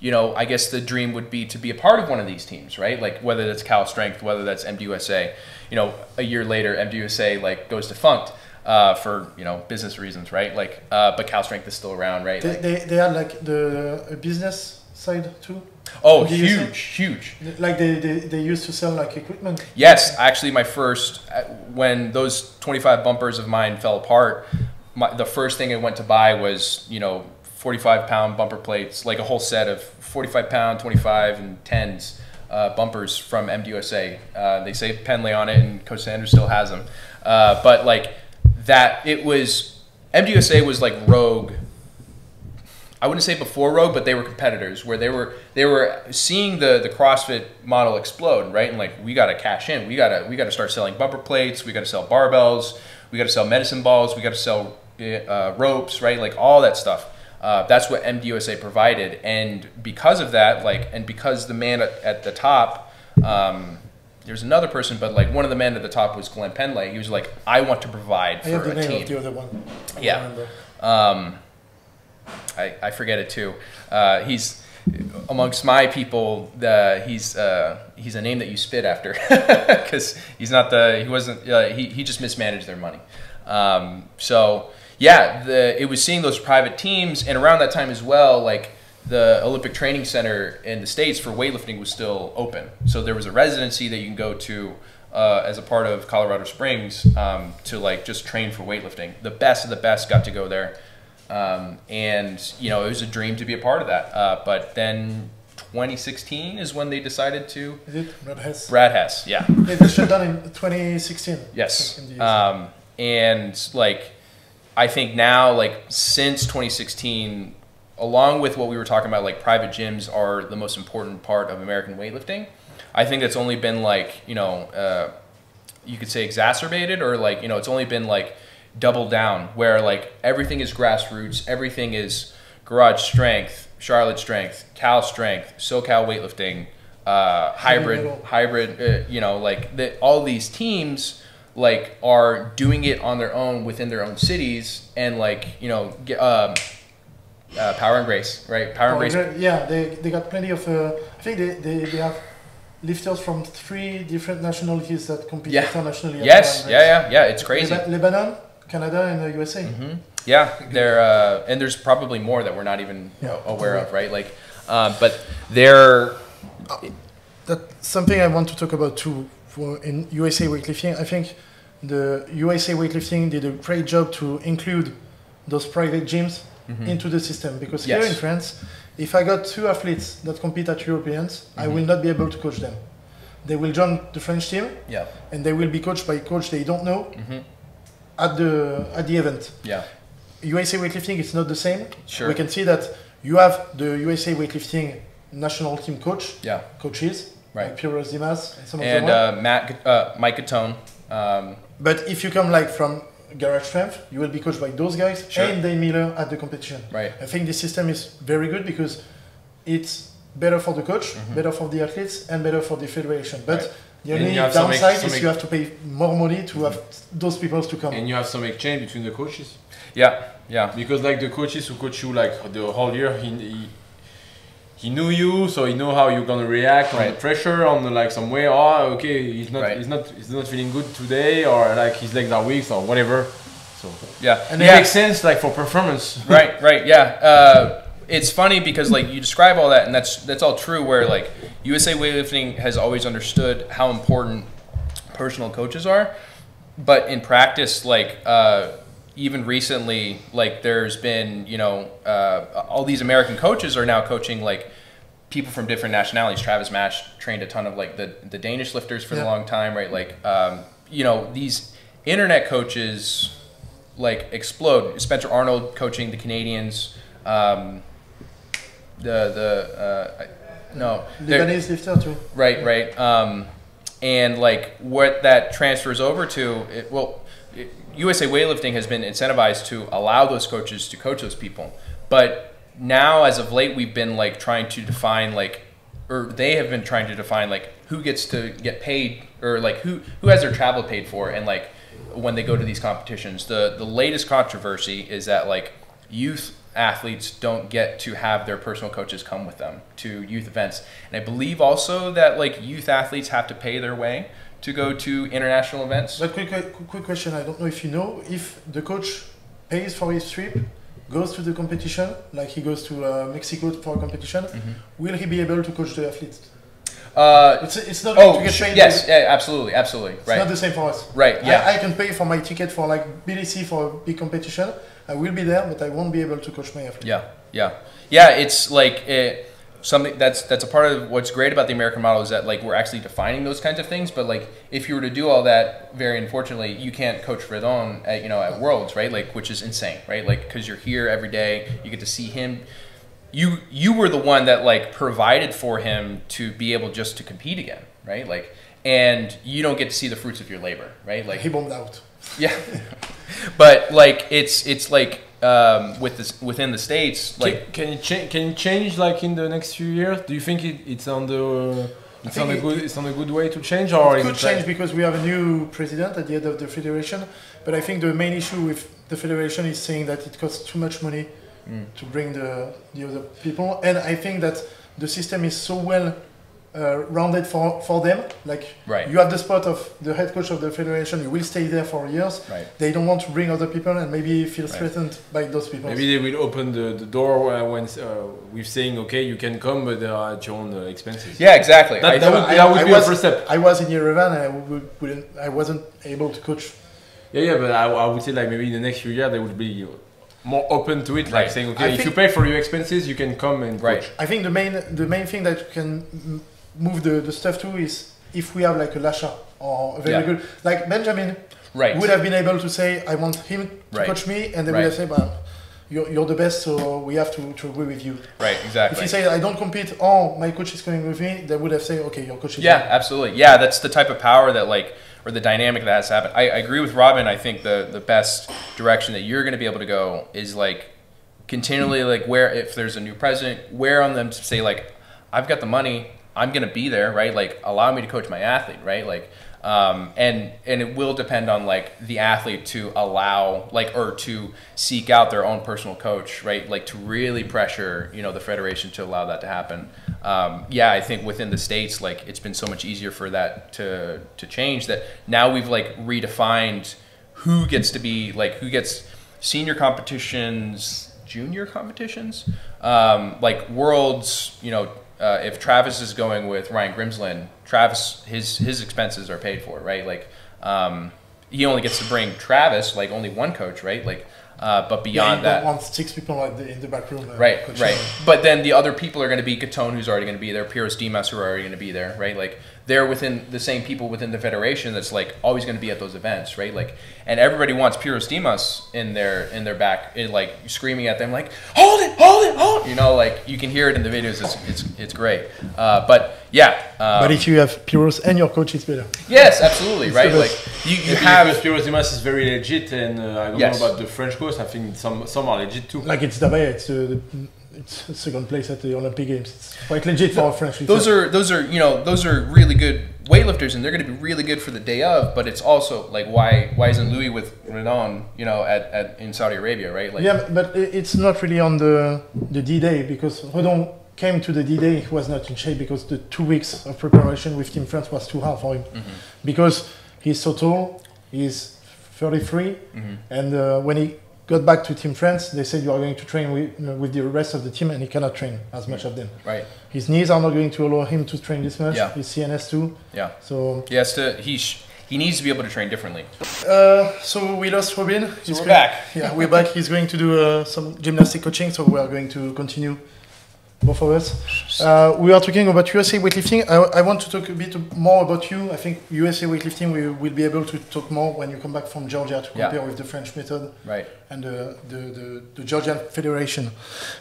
you know, I guess the dream would be to be a part of one of these teams, right? Like whether that's Cal Strength, whether that's MDUSA. You know, a year later, MDUSA like goes defunct for, you know, business reasons, right? Like, but Cal Strength is still around, right? They had like the business side too. Oh, huge. Like they used to sell like equipment. Yes, actually, my first when those 25 bumpers of mine fell apart, the first thing I went to buy was, you know, 45-pound bumper plates, like a whole set of 45-pound, 25, and 10s bumpers from MDUSA. They say Penley on it, and Coach Sanders still has them. But like that, it was MDUSA was like Rogue. I wouldn't say before Rogue, but they were competitors where they were seeing the CrossFit model explode, right? And like we got to cash in. We got to start selling bumper plates. We got to sell barbells. We got to sell medicine balls. We got to sell ropes, right? Like all that stuff. That's what MDUSA provided, and because of that, like, and because the man at the top, there's another person, but like one of the men at the top was Glenn Penley. He was like, I want to provide for a team. I have the name of the other one. Yeah. I forget it too. He's amongst my people. He's a name that you spit after because he's not he wasn't. He just mismanaged their money. So. Yeah, it was seeing those private teams, and around that time as well, like the Olympic Training Center in the States for weightlifting was still open. So there was a residency that you can go to as a part of Colorado Springs to like just train for weightlifting. The best of the best got to go there, and you know it was a dream to be a part of that. But then 2016 is when they decided to. Is it Brad Hess? Brad Hess, yeah. They shut down in 2016. Yes, and like. I think now, like since 2016, along with what we were talking about, like private gyms are the most important part of American weightlifting. I think it's only been like, you know, you could say exacerbated, or like, you know, it's only been like doubled down where like everything is grassroots, everything is Garage Strength, Charlotte Strength, Cal Strength, SoCal Weightlifting, hybrid, you know, like all these teams like are doing it on their own within their own cities, and like, you know, Power and Grace, right? Power and Grace. Yeah, they got plenty of. I think they have lifters from 3 different nationalities that compete internationally. Yes, yeah. It's crazy. Lebanon, Canada, and the USA. Mm-hmm. Yeah, they're and there's probably more that we're not even aware of, right? Like, but they're. That's something I want to talk about too. In USA weightlifting, I think the USA weightlifting did a great job to include those private gyms into the system, because here in France, if I got 2 athletes that compete at Europeans, I will not be able to coach them. They will join the French team, and they will be coached by a coach they don't know at the event. Yeah, USA weightlifting is not the same. Sure, we can see that you have the USA weightlifting national team coaches. Right, like Pierre Dimas and some and of them. Mike Catone. But if you come like from Garage Strength, you will be coached by those guys and Dave Miller at the competition. Right. I think this system is very good because it's better for the coach, better for the athletes, and better for the federation. But the only downside is you have to pay more money to have those people to come. And you have some exchange between the coaches. Yeah. Because like the coaches who coach you like the whole year, he knew you, so he know how you're gonna react on the pressure, on the, like some way. Oh, okay, he's not feeling good today, or like his legs are weak, or whatever. So and it makes sense like for performance. Right. Yeah. It's funny because like you describe all that, and that's all true. Where like USA weightlifting has always understood how important personal coaches are, but in practice, like even recently, like there's been, you know, all these American coaches are now coaching like people from different nationalities. Travis Match trained a ton of like the Danish lifters for a long time, right? Like, you know, these internet coaches like explode. Spencer Arnold coaching the Canadians. Lebanese lifter too. Right. And like what that transfers over to, USA weightlifting has been incentivized to allow those coaches to coach those people. But now, as of late, we've been like trying to define like, or they have been trying to define like who gets to get paid, or like who has their travel paid for, and like when they go to these competitions. The latest controversy is that like youth athletes don't get to have their personal coaches come with them to youth events, and I believe also that like youth athletes have to pay their way to go to international events. But quick question, I don't know if you know, if the coach pays for his trip, goes to the competition, like he goes to Mexico for a competition, will he be able to coach the athletes? It's not going to get paid. Yes, yeah, absolutely, right. It's not the same for us. Right, yeah. I can pay for my ticket for like BDC for a big competition. I will be there, but I won't be able to coach my athletes. Yeah. It's like something that's a part of what's great about the American model, is that like we're actually defining those kinds of things. But like if you were to do all that, very unfortunately, you can't coach Redon at Worlds, right? Like, which is insane, right? Like, because you're here every day, you get to see him. You were the one that like provided for him to be able just to compete again, right? Like, and you don't get to see the fruits of your labor, right? Like, he bombed out. Yeah, but like it's like within the States, like can you change like in the next few years? Do you think it's on a good way to change, or it could change because we have a new president at the head of the federation? But I think the main issue with the federation is saying that it costs too much money to bring the other people, and I think that the system is so well rounded for them. Like, you have the spot of the head coach of the federation, you will stay there for years. They don't want to bring other people and maybe feel threatened by those people. Maybe they will open the door when with saying, okay, you can come, but at your own expenses. Yeah, exactly. That would be a first step. I was in Yerevan and I wasn't able to coach. Yeah, but I would say like maybe in the next few years they would be more open to it, like saying, okay, if you pay for your expenses, you can come and coach. I think the main thing that can move the stuff to is if we have like a Lasha or a very good, like Benjamin would have been able to say, I want him to coach me, and they would have said, well, you're the best, so we have to agree with you. Right, exactly. If he said, I don't compete, my coach is coming with me, they would have said, okay, your coach is absolutely. Yeah, that's the type of power that like, or the dynamic that has to happen. I agree with Robin. I think the best direction that you're going to be able to go is like continually like where, if there's a new president, where on them to say like, I've got the money, I'm going to be there, right? Like, allow me to coach my athlete, right? Like, and it will depend on like the athlete to allow like, or to seek out their own personal coach, right? Like to really pressure, the federation to allow that to happen. I think within the States, like it's been so much easier for that to change, that now we've like redefined who gets to be like, who gets senior competitions, junior competitions, like Worlds, if Travis is going with Ryan Grimsland, Travis, his expenses are paid for, right? Like, he only gets to bring Travis, like only one coach, right? Like, but beyond that, don't want 6 people like in the back room. Right. But then the other people are going to be Catone, who's already going to be there, Piros Dimas, who are already going to be there, right? Like, they're within the same people within the federation that's like always going to be at those events, right? Like, and everybody wants Piros Dimas in their back, like screaming at them, like, hold it. Like you can hear it in the videos. It's great. But if you have Piros and your coach, it's better. Yes, absolutely, right? Like you have Piros Dimas is very legit, and I don't know about the French coast. I think some are legit too. Like it's Dabaya, it's second place at the Olympic Games. It's quite legit for a French. Those are really good weightlifters, and they're going to be really good for the day of. But it's also like why isn't Louis with Redon, in Saudi Arabia, right? Like, yeah, but it's not really on the D-Day, because Redon came to the D-Day, he was not in shape because the 2 weeks of preparation with Team France was too hard for him, because he's so tall, he's 33, and when he got back to Team France, they said you are going to train with the rest of the team, and he cannot train as much of them. Right. His knees are not going to allow him to train this much. Yeah. His CNS too. Yeah. So he he needs to be able to train differently. So we lost Robin. So we're back. Yeah, we're back. He's going to do some gymnastic coaching, so we are going to continue, both of us. We are talking about USA weightlifting. I want to talk a bit more about you. I think USA weightlifting, we will be able to talk more when you come back from Georgia to compare with the French method and the Georgian Federation.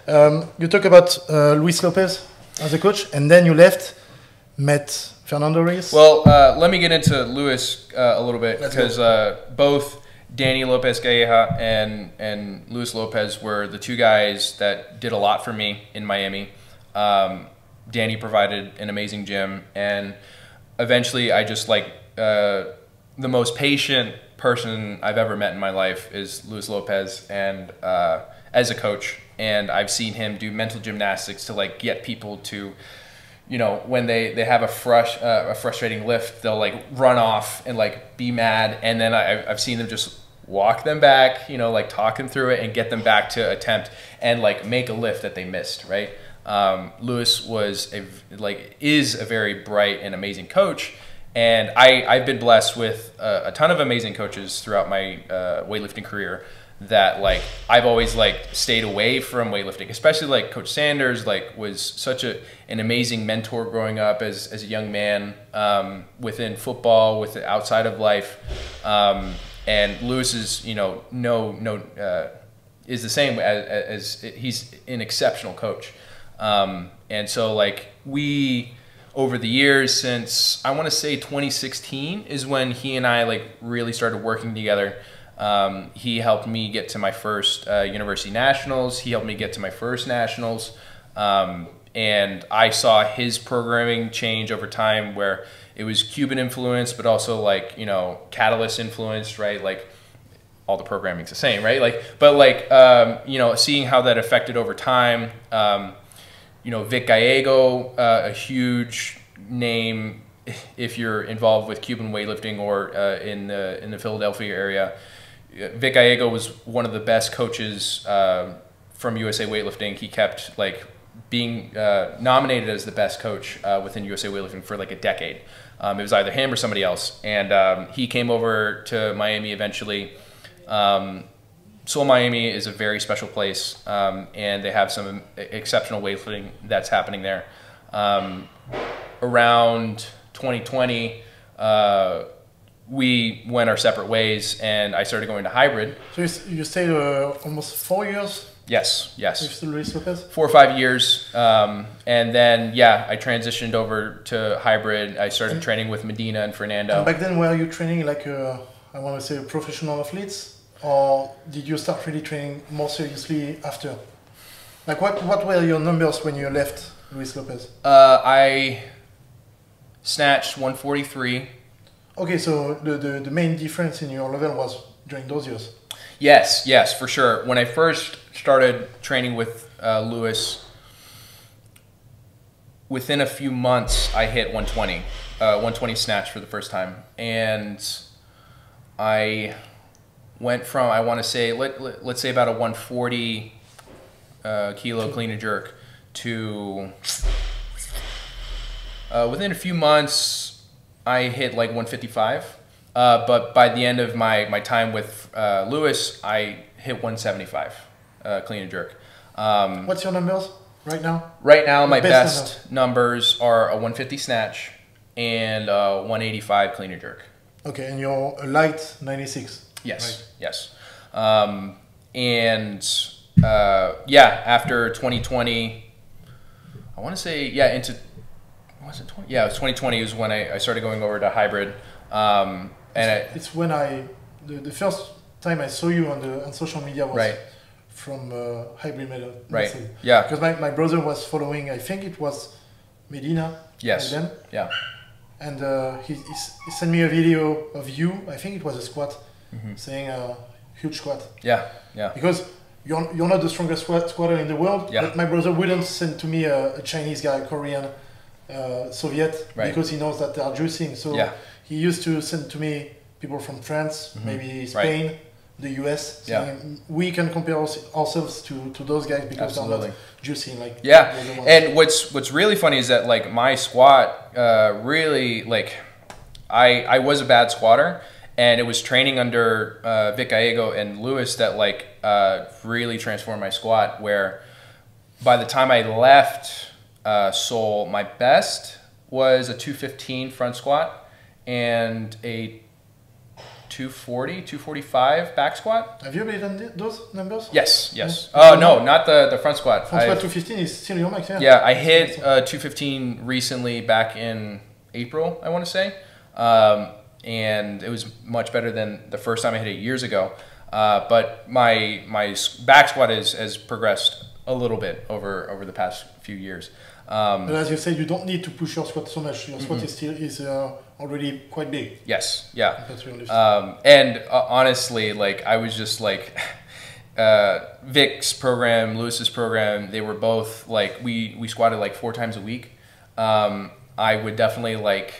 You talk about Luis Lopez as a coach, and then you left, met Fernando Reyes. Well, let me get into Luis a little bit, because both Danny Lopez Calleja and Luis Lopez were the two guys that did a lot for me in Miami. Danny provided an amazing gym, and eventually I just the most patient person I've ever met in my life is Luis Lopez, and as a coach, and I've seen him do mental gymnastics to get people to, when they have a frustrating lift, they'll run off and be mad, and then I've seen them just walk them back, talk them through it and get them back to attempt and make a lift that they missed, right? Luis is a very bright and amazing coach, and I've been blessed with a ton of amazing coaches throughout my weightlifting career that I've always stayed away from weightlifting, especially Coach Sanders was such an amazing mentor growing up as a young man, within football, outside of life, and Luis is is the same as he's an exceptional coach, and so we, over the years since I want to say 2016 is when he and I really started working together. He helped me get to my first university nationals. He helped me get to my first nationals. And I saw his programming change over time, where it was Cuban influenced, but also Catalyst influenced, right? All the programming's the same, right? Seeing how that affected over time. Vic Gallego, a huge name if you're involved with Cuban weightlifting or in the Philadelphia area. Vic Gallego was one of the best coaches from USA Weightlifting. He kept being nominated as the best coach within USA Weightlifting for a decade. It was either him or somebody else, and he came over to Miami eventually. Seoul, Miami is a very special place, and they have some exceptional weightlifting that's happening there. Around 2020, we went our separate ways, and I started going to hybrid. So you stayed almost 4 years? Yes. With Luis Lopez? 4 or 5 years. And then, I transitioned over to hybrid. I started training with Medina and Fernando. And back then, were you training I want to say professional athletes? Or did you start really training more seriously after? What were your numbers when you left Luis Lopez? I snatched 143. Okay, so the main difference in your level was during those years? Yes, for sure. When I first started training with Luis, within a few months, I hit 120, 120 snatch for the first time. And I went from, I want to say, let's say about a 140 kilo clean and jerk to, within a few months, I hit 155. But by the end of my time with Luis, I hit 175 clean and jerk. What's your numbers right now? Right now, my best numbers are a 150 snatch and a 185 clean and jerk. Okay, and you're a light 96. Yes, right? Yes. After 2020, I want to say, into, was it 20? Yeah, it was 2020 is when I started going over to hybrid. And it's when the first time I saw you on social media was from hybrid method. Right. Yeah. Because my brother was following, I think it was Medina. Yes. Then. Yeah. And he sent me a video of you. I think it was a squat, saying huge squat. Yeah. Because you're not the strongest squatter in the world. Yeah. But my brother wouldn't send to me a Chinese guy, Korean, Soviet, because he knows that they are juicing. So he used to send to me people from France, maybe Spain, the US. Saying we can compare ourselves to those guys because they're not juicing and what's really funny is that my squat really I was a bad squatter, and it was training under Vic Gallego and Lewis that like really transformed my squat, where by the time I left Seoul, my best was a 215 front squat and a 240, 245 back squat. Have you beaten those numbers? Yes, yes. Oh, no, not the front squat. Front squat 215 is still your max, yeah? Yeah, I hit 215 recently back in April, I want to say. And it was much better than the first time I hit it years ago. But my back squat has progressed a little bit over the past few years. But as you said, you don't need to push your squat so much. Your squat is already quite big. Yes, yeah. And honestly, like I was just like Vic's program, Lewis's program. They were both like we squatted like 4 times a week. I would definitely like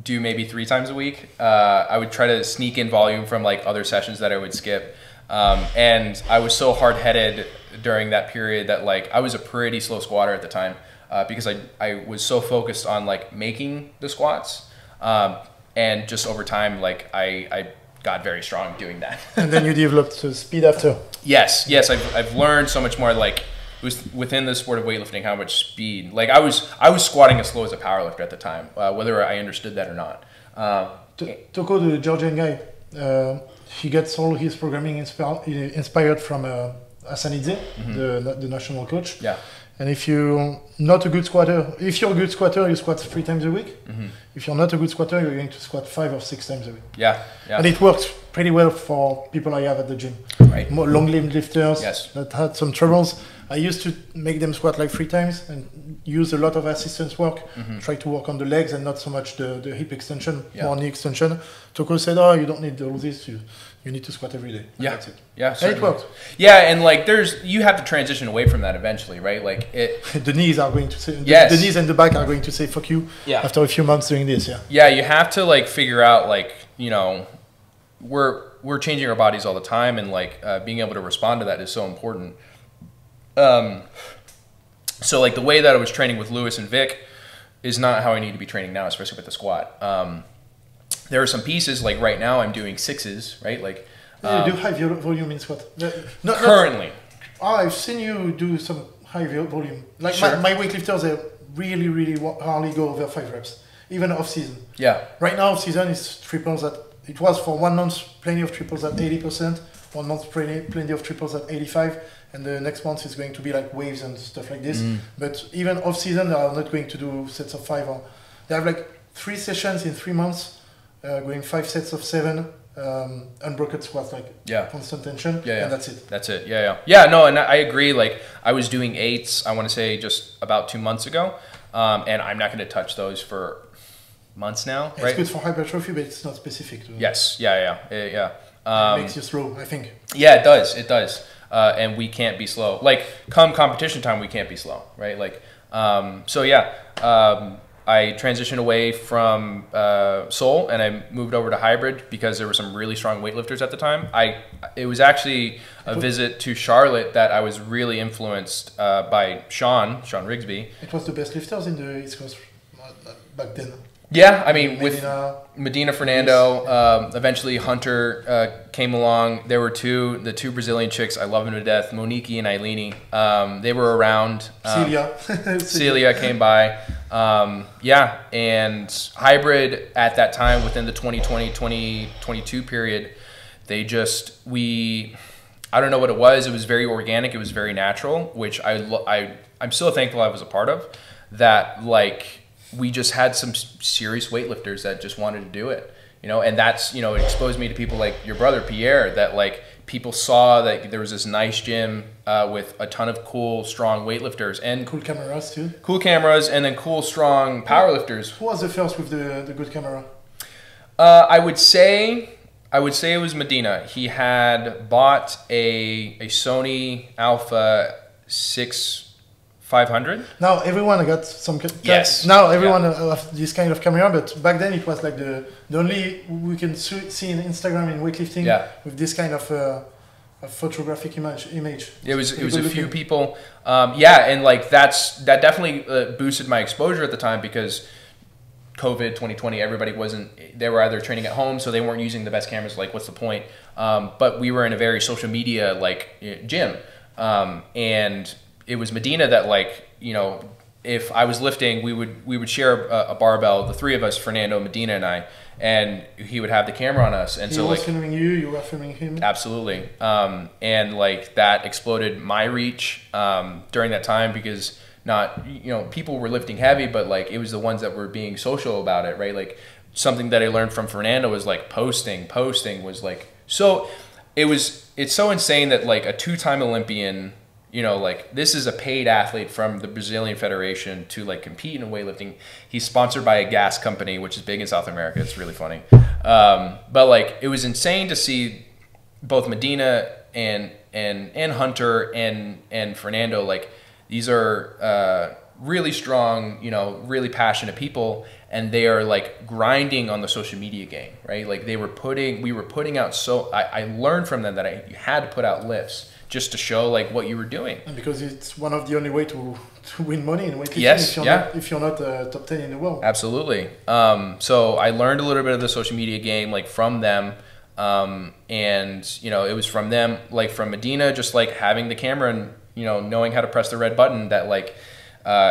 do maybe 3 times a week. I would try to sneak in volume from like other sessions that I would skip. And I was so hard-headed during that period that like I was a pretty slow squatter at the time because I was so focused on like making the squats and just over time like I got very strong doing that. And then you developed speed after. Yes, I've learned so much more like within the sport of weightlifting how much speed like I was squatting as slow as a powerlifter at the time whether I understood that or not. Toko, the Georgian guy, he gets all his programming inspired from Asanidze, the national coach. Yeah. And if you're not a good squatter, if you're a good squatter, you squat 3 times a week. If you're not a good squatter, you're going to squat 5 or 6 times a week. Yeah. And it works pretty well for people I have at the gym. Right. More long-limbed lifters Yes. that had some troubles. I used to make them squat like 3 times and use a lot of assistance work. Try to work on the legs and not so much the hip extension, more knee extension. Toko said, "Oh, you don't need all this. You need to squat every day." Yeah. That's it. Yeah. And it worked. Yeah, and like you have to transition away from that eventually, right? Like The knees are going to say, Yes. the knees and the back are going to say, "Fuck you." Yeah. After a few months doing this, yeah. Yeah, you have to like figure out like, you know, we're changing our bodies all the time, and like being able to respond to that is so important. So like the way that I was training with Lewis and Vic is not how I need to be training now, especially with the squat. There are some pieces like right now I'm doing 6s, right? Like You do high volume in squat. currently. I've seen you do some high volume. Like Sure. my weightlifters, they really hardly go over 5 reps, even off season. Yeah. Right now, off season is triples at. It was for 1 month plenty of triples at 80%, 1 month plenty of triples at 85%, and the next month is going to be like waves and stuff like this. But even off season, they are not going to do sets of 5. Or they have like 3 sessions in 3 months, going 5 sets of 7. Unbroken squats, like constant tension, and that's it. That's it. Yeah. No, and I agree. Like I was doing 8s. I want to say just about 2 months ago, and I'm not going to touch those for months now. It's right? good for hypertrophy, but it's not specific to. Yes. Yeah. It makes you slow, I think. Yeah, it does. It does. And we can't be slow. Like come competition time, we can't be slow, right? Like so. Yeah. I transitioned away from Seoul and I moved over to hybrid because there were some really strong weightlifters at the time. It was actually a visit to Charlotte that I was really influenced by Sean Rigsby. It was the best lifters in the East Coast back then. Yeah, I mean with Medina Fernando, eventually Hunter came along. There were the two Brazilian chicks. I love them to death, Monique and Eileen. They were around. Celia came by. And hybrid at that time within the 2020-2022 period, I don't know what it was. It was very organic. It was very natural, which I'm still thankful I was a part of. That like we just had some serious weightlifters that just wanted to do it, you know, and that's, you know, it exposed me to people like your brother Pierre, that like people saw that there was this nice gym with a ton of cool, strong weightlifters and cool cameras too. Cool cameras and then cool, strong powerlifters. Who was the first with the good camera? I would say it was Medina. He had bought a Sony Alpha 6500. Now everyone got some. Yes. Now everyone have this kind of camera, but back then it was like the only we can see in Instagram in weightlifting with this kind of a photographic image. It was a few people. And like that definitely boosted my exposure at the time because COVID 2020, everybody they were either training at home, so they weren't using the best cameras. Like, what's the point? But we were in a very social media gym, and it was Medina that if I was lifting, we would share a barbell, the three of us, Fernando, Medina, and I, and he would have the camera on us, and he was filming you, you were filming him. Absolutely, and that exploded my reach during that time because people were lifting heavy, but it was the ones that were being social about it, right? Something that I learned from Fernando was posting was so it's so insane that a 2-time Olympian. This is a paid athlete from the Brazilian Federation to compete in weightlifting. He's sponsored by a gas company, which is big in South America. It's really funny. But it was insane to see both Medina and Hunter and Fernando. These are really strong, really passionate people, and they are grinding on the social media game, right? We were putting out. So I learned from them that you had to put out lifts just to show what you were doing. And because it's one of the only way to win money in weightlifting. Yes, if you're not top 10 in the world. Absolutely. So I learned a little bit of the social media game from them. And it was from them, from Medina, just having the camera and knowing how to press the red button that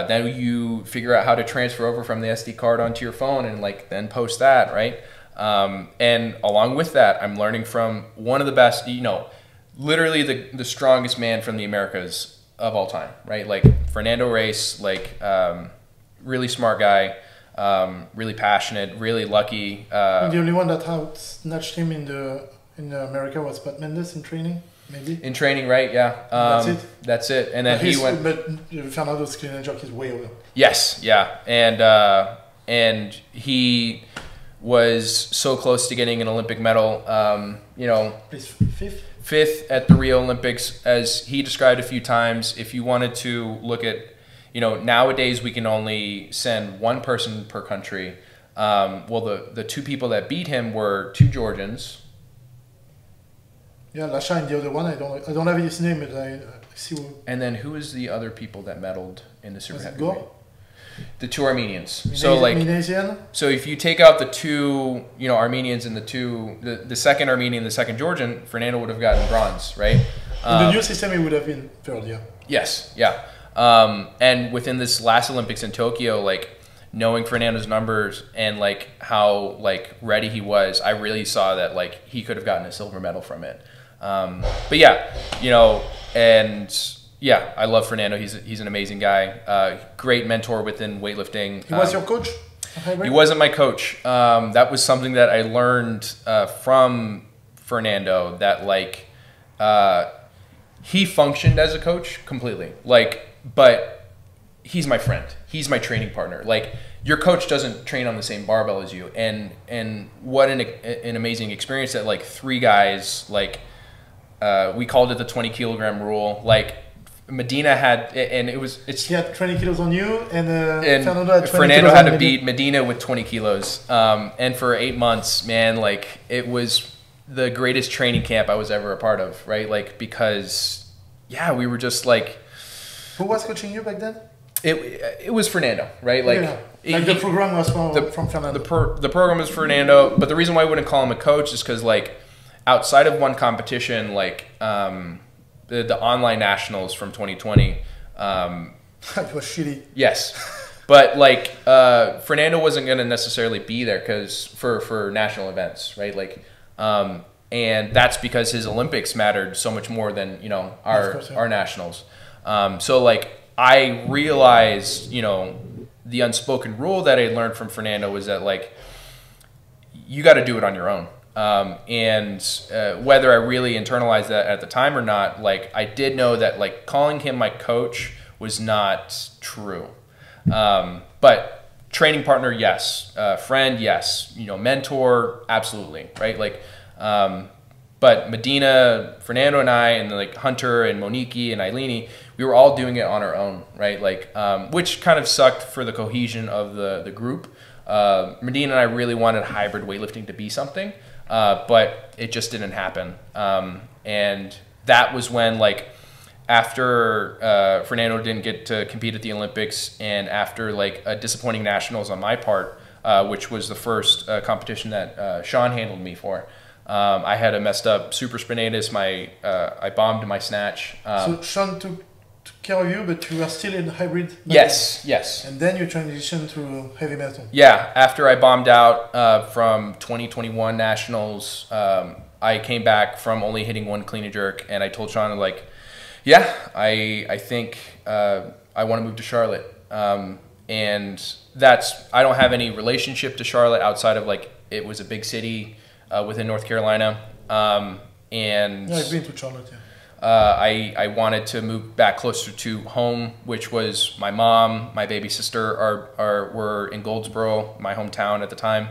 then you figure out how to transfer over from the SD card onto your phone and then post that, right? And along with that, I'm learning from one of the best, literally the strongest man from the Americas of all time, right? Fernando Reyes, really smart guy, really passionate, really lucky. The only one that outsnatched him in America was Pat Mendes in training, maybe? In training, right, yeah. That's it. And then he went... But Fernando's clean and jerk is way over. Yes, yeah. And he was so close to getting an Olympic medal, He's fifth at the Rio Olympics, as he described a few times. If you wanted to look at, nowadays we can only send one person per country. The two people that beat him were two Georgians. Yeah, Lasha and the other one, I don't have his name, but I see. And then who is the other people that medaled in the super heavyweight? The two Armenians. So if you take out the two, Armenians and the second Armenian, the second Georgian, Fernando would have gotten bronze, right? In the new system, he would have been third, yeah. Yes, yeah. And within this last Olympics in Tokyo, knowing Fernando's numbers and how ready he was, I really saw that he could have gotten a silver medal from it. But yeah, and yeah, I love Fernando. He's an amazing guy. Great mentor within weightlifting. He was your coach? He wasn't my coach. That was something that I learned from Fernando, that he functioned as a coach completely. But he's my friend. He's my training partner. Your coach doesn't train on the same barbell as you. And what an amazing experience that three guys, we called it the 20 kilogram rule. Medina had, and he had 20 kilos on you, and Fernando had to beat Medina with 20 kilos. And for 8 months, man, it was the greatest training camp I was ever a part of, right? Because, yeah, we were just Who was coaching you back then? It was Fernando, right? The program was from Fernando. The program was Fernando, but the reason why I wouldn't call him a coach is because, outside of one competition, the online nationals from 2020. It was shitty. Yes. But Fernando wasn't going to necessarily be there for national events, right? And that's because his Olympics mattered so much more than, our nationals. So I realized, the unspoken rule that I learned from Fernando was that you got to do it on your own. And whether I really internalized that at the time or not, I did know that calling him my coach was not true. But training partner, yes. Friend, yes. Mentor, absolutely, right? But Medina, Fernando and I, and Hunter and Monique and Eilini, we were all doing it on our own, right? Which kind of sucked for the cohesion of the group. Medina and I really wanted hybrid weightlifting to be something. But it just didn't happen. And that was when, after Fernando didn't get to compete at the Olympics, and after a disappointing nationals on my part, which was the first competition that Sean handled me for. I had a messed up supraspinatus. I bombed my snatch. So Sean took care of you, but you are still in hybrid metal. Yes. And then you transition to heavy metal. Yeah, after I bombed out from 2021 Nationals, I came back from only hitting one clean and jerk, and I told Sean, like, yeah, I think I want to move to Charlotte. And I don't have any relationship to Charlotte outside of, like, it was a big city within North Carolina. And yeah, I've been to Charlotte, yeah. I wanted to move back closer to home, which was my mom, my baby sister were in Goldsboro, my hometown at the time.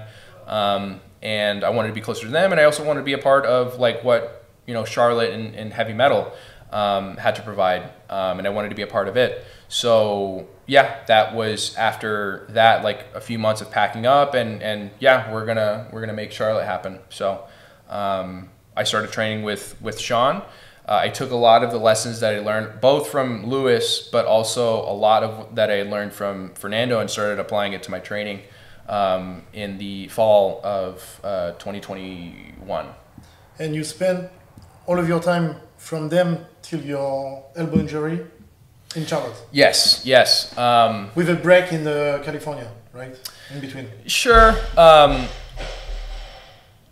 And I wanted to be closer to them. And I also wanted to be a part of, like, what, you know, Charlotte and heavy metal had to provide. And I wanted to be a part of it. So yeah, that was after that, like a few months of packing up and yeah, we're gonna make Charlotte happen. So I started training with Sean. I took a lot of the lessons that I learned both from Lewis, but also a lot of that I learned from Fernando and started applying it to my training in the fall of 2021. And you spent all of your time from them till your elbow injury in Charlotte? Yes. With a break in California, right? In between? Sure.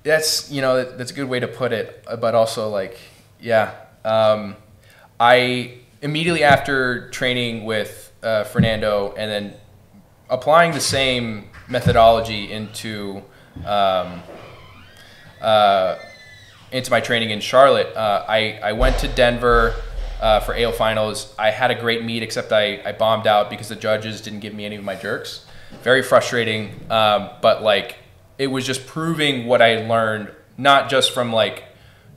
That's a good way to put it, but also, like, yeah. I immediately after training with Fernando and then applying the same methodology into my training in Charlotte, I went to Denver for AO finals. I had a great meet, except I bombed out because the judges didn't give me any of my jerks. Very frustrating, but, like, it was just proving what I learned, not just from, like,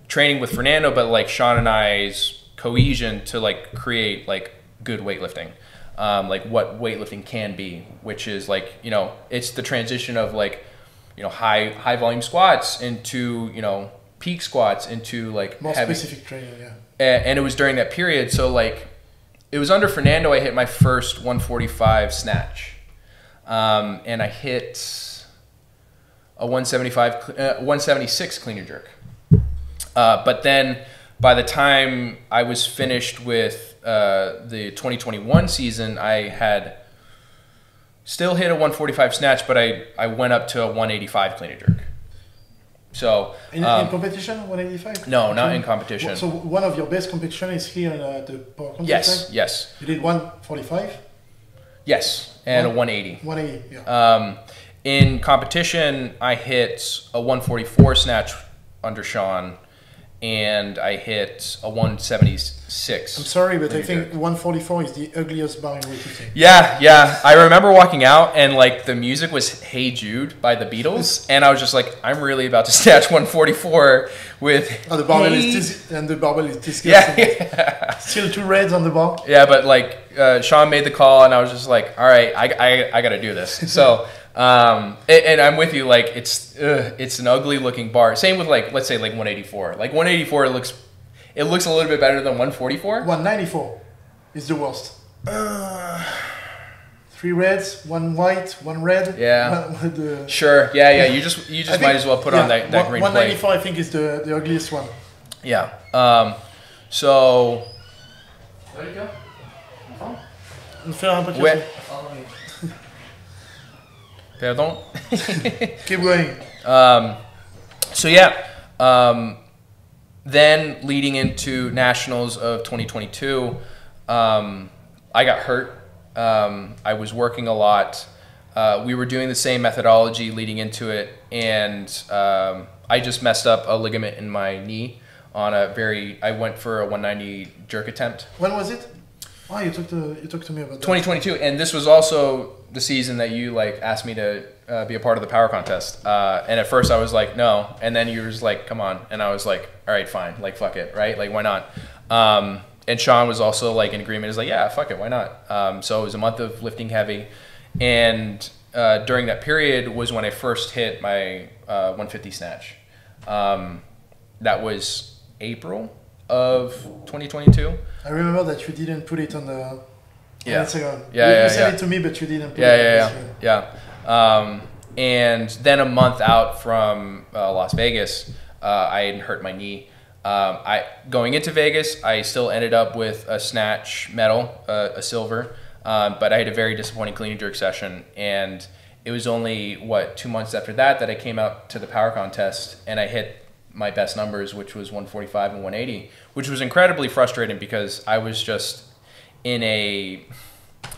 training with Fernando, but, like, Sean and I's cohesion to, like, create, like, good weightlifting, like what weightlifting can be, which is, like, you know, it's the transition of, like, you know, high volume squats into, you know, peak squats into, like, more heavy specific training, yeah. And it was during that period, so, like, it was under Fernando I hit my first 145 snatch, and I hit a 176 clean and jerk. But then by the time I was finished with the 2021 season, I had still hit a 145 snatch, but I went up to a 185 clean and jerk. So in competition, 185? No, not in competition. So one of your best competition is here in the power contest? Yes. You did 145? Yes, and a 180. 180, yeah. In competition, I hit a 144 snatch under Sean, and I hit a 176. I'm sorry, but I think 144 is the ugliest bar in weightlifting. Yeah. I remember walking out and, like, the music was Hey Jude by the Beatles, and I was just like, I'm really about to snatch 144 with the barbell is disgusting. Yeah. Still 2 reds on the bar. Yeah, but, like, Sean made the call, and I was just like, all right, I got to do this. So. And I'm with you, like, it's an ugly looking bar. Same with, like, let's say, like, 184. Like, 184, it looks a little bit better than 144. 194 is the worst. 3 reds, 1 white, 1 red. Yeah. Sure. Yeah. You just might as well put on that green plate. 194, I think, is the ugliest one. Yeah. So. There you go. Faire un peu de Pardon? Keep going. So yeah, then leading into Nationals of 2022, I got hurt. I was working a lot. We were doing the same methodology leading into it, and I just messed up a ligament in my knee on I went for a 190 jerk attempt. When was it? Oh, you talked to me about that. 2022, and this was also the season that you, like, asked me to be a part of the power contest. And at first I was like, no, and then you were just like, come on, and I was like, all right, fine, like, fuck it, right? Like, why not? And Sean was also, like, in agreement. He's like, yeah, fuck it, why not? So it was a month of lifting heavy, and during that period was when I first hit my 150 snatch. That was April of 2022. I remember that you didn't put it on the Instagram. You said it to me, but you didn't put it on Instagram. And then a month out from Las Vegas, I had hurt my knee. Going into Vegas, I still ended up with a snatch medal, a silver, but I had a very disappointing clean and jerk session. And it was only, 2 months after that I came out to the power contest and I hit my best numbers, which was 145 and 180, which was incredibly frustrating because I was just in a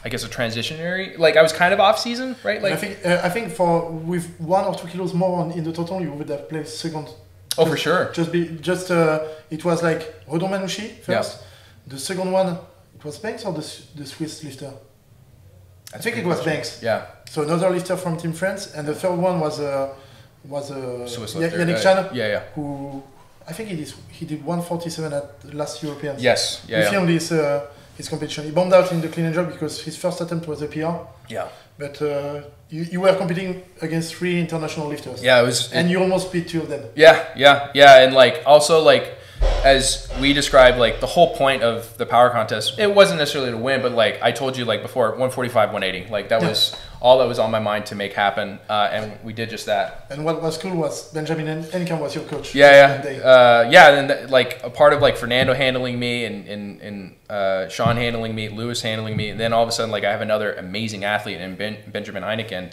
transitionary, like I was kind of off season, right? Like I think for with 1 or 2 kilos more in the total, you would have placed second. Oh, for sure. It was like Redon Manouchi first. Yeah. The second one, it was Banks or the Swiss lifter? I think it was Banks. Yeah. So another lifter from Team France, and the third one was Swiss lifter. Yannick Chan. Yeah. Who I think he did 147 at the last Europeans. Yes. Yeah. We filmed his competition. He bombed out in the clean and jerk because his first attempt was a PR. Yeah. But you were competing against 3 international lifters. Yeah, and you almost beat 2 of them. Yeah, and like also like as we described, like the whole point of the power contest, it wasn't necessarily to win, but like I told you like before, 145, 180, like that was all that was on my mind to make happen, and we did just that. And what was cool was Benjamin Hennequin was your coach. And like a part of like Fernando handling me and Sean handling me, Lewis handling me, and then all of a sudden like I have another amazing athlete in Benjamin Heineken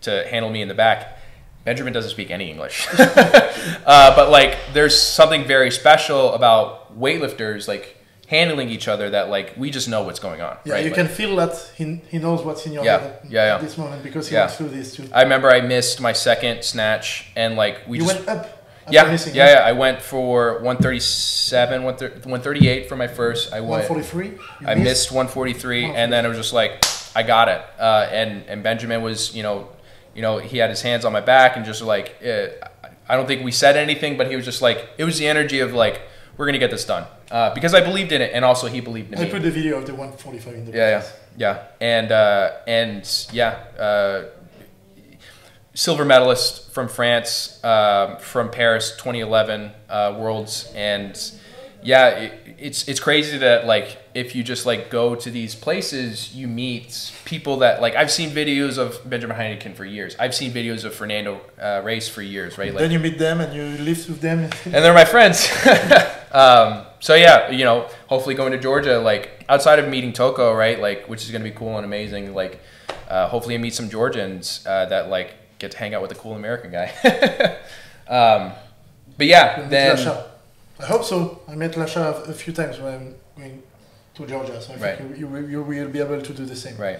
to handle me in the back. Benjamin doesn't speak any English, but like there's something very special about weightlifters like handling each other that like we just know what's going on. Yeah, right? you can feel that he knows what's in your head at this moment because he went through this too. I remember I missed my second snatch and like you went up. I went for 137, 138 for my first. I went 143. I missed 143, and then it was just like I got it. And Benjamin was he had his hands on my back and just like I don't think we said anything, but he was just like it was the energy of like we're gonna get this done because I believed in it, and also he believed in me. I put the video of the 145 in the podcast. And silver medalist from France, from Paris 2011 Worlds, and it's crazy that like if you just like go to these places, you meet people that like I've seen videos of Benjamin Heineken for years. I've seen videos of Fernando race for years, right? Like, then you meet them and you live with them, and they're my friends. So hopefully going to Georgia, like outside of meeting Toko, right? Like which is gonna be cool and amazing. Like hopefully I meet some Georgians that like get to hang out with a cool American guy. But yeah, then. I hope so. I met Lasha a few times when I'm going to Georgia, so I think you will be able to do the same. Right.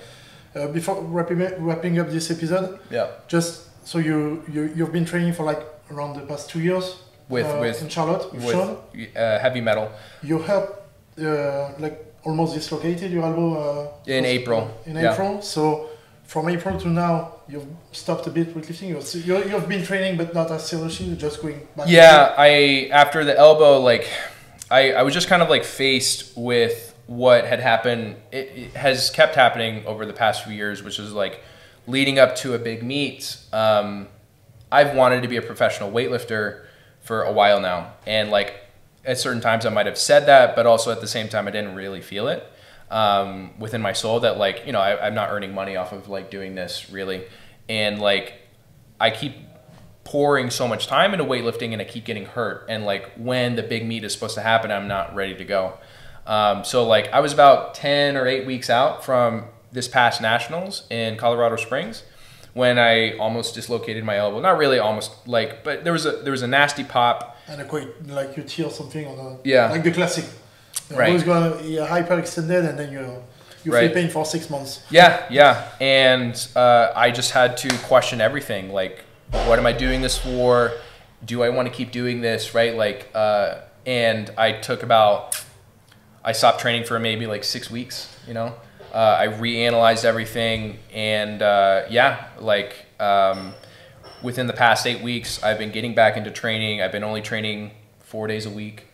Before wrapping up this episode, just so you've been training for like around the past 2 years with in Charlotte with Sean. Heavy metal. You helped like almost dislocated your elbow in April. April, so. From April to now, you've stopped a bit with lifting. You've been training, but not as seriously. You're just going back. Yeah, after the elbow, like I was just kind of like faced with what had happened. It has kept happening over the past few years, which is like leading up to a big meet. I've wanted to be a professional weightlifter for a while now, and like at certain times I might have said that, but also at the same time I didn't really feel it. Within my soul that like, I'm not earning money off of like doing this really. And like, I keep pouring so much time into weightlifting and I keep getting hurt. And like when the big meet is supposed to happen, I'm not ready to go. So like I was about 10 or 8 weeks out from this past nationals in Colorado Springs when I almost dislocated my elbow. Not really almost like, but there was a nasty pop. And a quite like you tear something on the, like the classic. Right. You're hyperextended and then you feel pain for 6 months. Yeah. And I just had to question everything. Like, what am I doing this for? Do I want to keep doing this? Right. Like, and I stopped training for maybe like 6 weeks, I reanalyzed everything. And within the past 8 weeks, I've been getting back into training. I've been only training 4 days a week.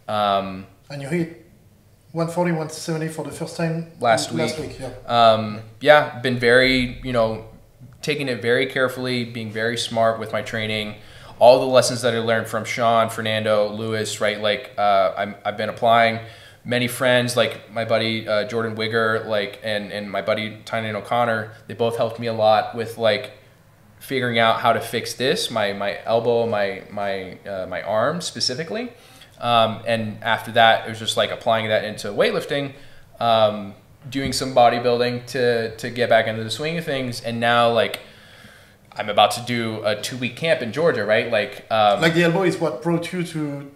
And you hit 140, 170 for the first time last week. Been very, taking it very carefully, being very smart with my training. All the lessons that I learned from Sean, Fernando, Lewis, right? Like I've been applying. Many friends, like my buddy Jordan Wigger, like and my buddy Tynan O'Connor, they both helped me a lot with like figuring out how to fix this, my elbow, my arm specifically. And after that, it was just like applying that into weightlifting, doing some bodybuilding to get back into the swing of things. And now like I'm about to do a 2-week camp in Georgia, right? Like the elbow is what brought you to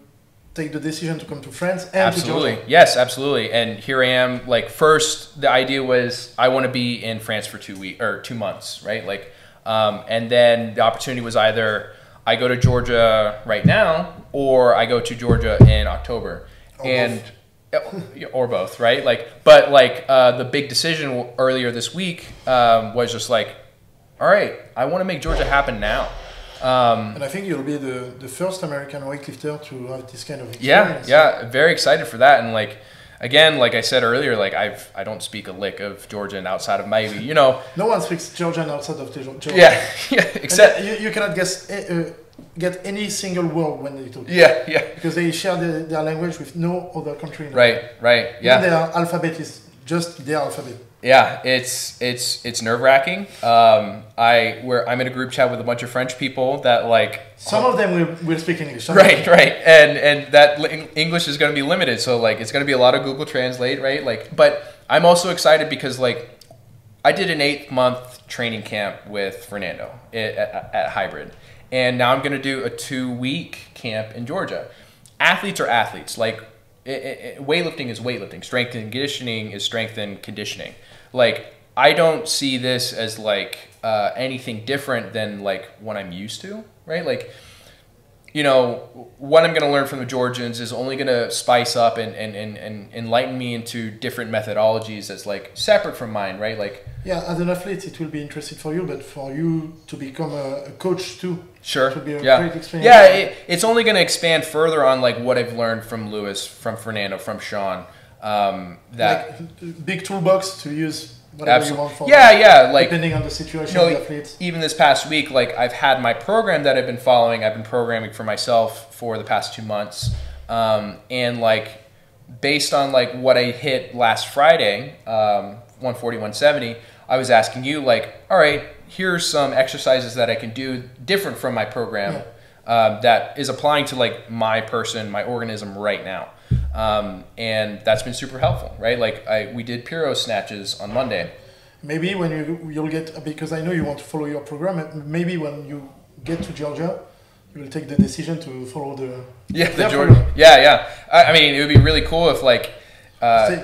take the decision to come to France and absolutely. to Georgia. Yes, absolutely. And here I am. Like first, the idea was I want to be in France for 2 months, right? Like, and then the opportunity was either I go to Georgia right now or I go to Georgia in October, or both, right? Like, but like the big decision earlier this week was just like, all right, I want to make Georgia happen now. And I think you'll be the first American weightlifter to have this kind of experience. Yeah, very excited for that. And like, again, like I said earlier, like I don't speak a lick of Georgian outside of maybe, you know. No one speaks Georgian outside of Georgia. Yeah, except you cannot get any single word when they talk. Yeah. Because they share their language with no other country in the world. Right, yeah. And their alphabet is just their alphabet. Yeah, it's nerve-wracking. I'm in a group chat with a bunch of French people that like some of them will speak English. Right, and that English is going to be limited, so like it's going to be a lot of Google Translate, right? Like, but I'm also excited because like I did an 8-month training camp with Fernando at Hybrid, and now I'm going to do a 2-week camp in Georgia. Athletes are athletes, like. Weightlifting is weightlifting. Strength and conditioning is strength and conditioning. Like, I don't see this as like anything different than like what I'm used to, right? Like, you know, what I'm going to learn from the Georgians is only going to spice up and enlighten me into different methodologies that's like separate from mine, right? Like, yeah, as an athlete, it will be interesting for you, but for you to become a coach too, sure, it will be a yeah, great experience. Yeah, it's only going to expand further on like what I've learned from Lewis, from Fernando, from Sean. That like big toolbox to use. Whatever you want for like depending on the situation of the athletes. Even this past week, like I've had my program that I've been following. I've been programming for myself for the past 2 months, and like based on like what I hit last Friday, 140, 170. I was asking you like, all right, here's some exercises that I can do different from my program that is applying to like my person, my organism right now. And that's been super helpful, right? Like we did Piro snatches on Monday. Maybe when you'll get, because I know you want to follow your program, maybe when you get to Georgia, you will take the decision to follow the Georgia. Yeah. I mean, it would be really cool if like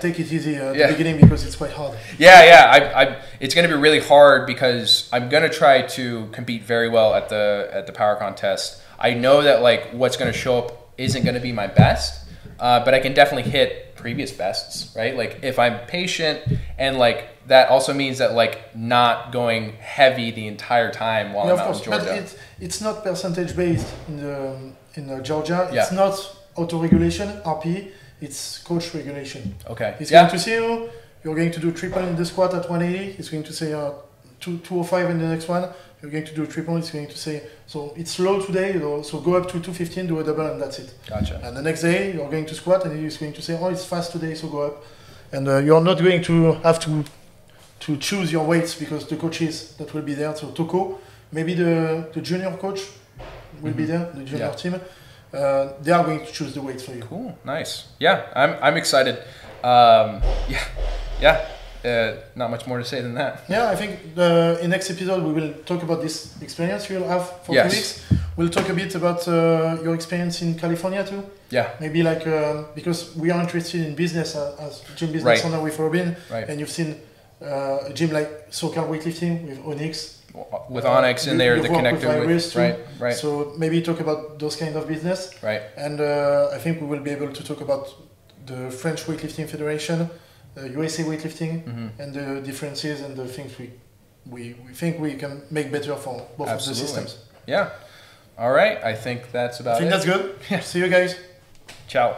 take it easy at the beginning because it's quite hard. Yeah. It's going to be really hard because I'm going to try to compete very well at the power contest. I know that like what's going to show up isn't going to be my best, but I can definitely hit previous bests, right? Like if I'm patient, and like that also means that like not going heavy the entire time while I'm out in Georgia. But it's not percentage based in Georgia. Yeah. It's not auto-regulation, RP. It's coach regulation. Okay. It's going to say you're going to do triple in the squat at 180. It's going to say 205 in the next one. You're going to do triple. It's going to say, so it's low today, so go up to 215, do a double, and that's it. Gotcha. And the next day, you're going to squat, and it's going to say, oh, it's fast today, so go up. And you're not going to have to choose your weights because the coaches that will be there, so Toko, maybe the junior coach will be there, the junior team. They are going to choose the weights for you. Cool, nice. Yeah, I'm excited. Not much more to say than that. Yeah, I think in next episode we will talk about this experience you'll have for 2 weeks. We'll talk a bit about your experience in California too. Yeah. Maybe like because we are interested in business as gym business owner with Robin, and you've seen a gym like SoCal weightlifting with Onyx. With Onyx in there, the connector with right. So maybe talk about those kind of business. Right. And I think we will be able to talk about the French Weightlifting Federation, USA weightlifting, and the differences and the things we think we can make better for both of the systems. Yeah. All right. I think that's about it. That's good. See you guys. Ciao.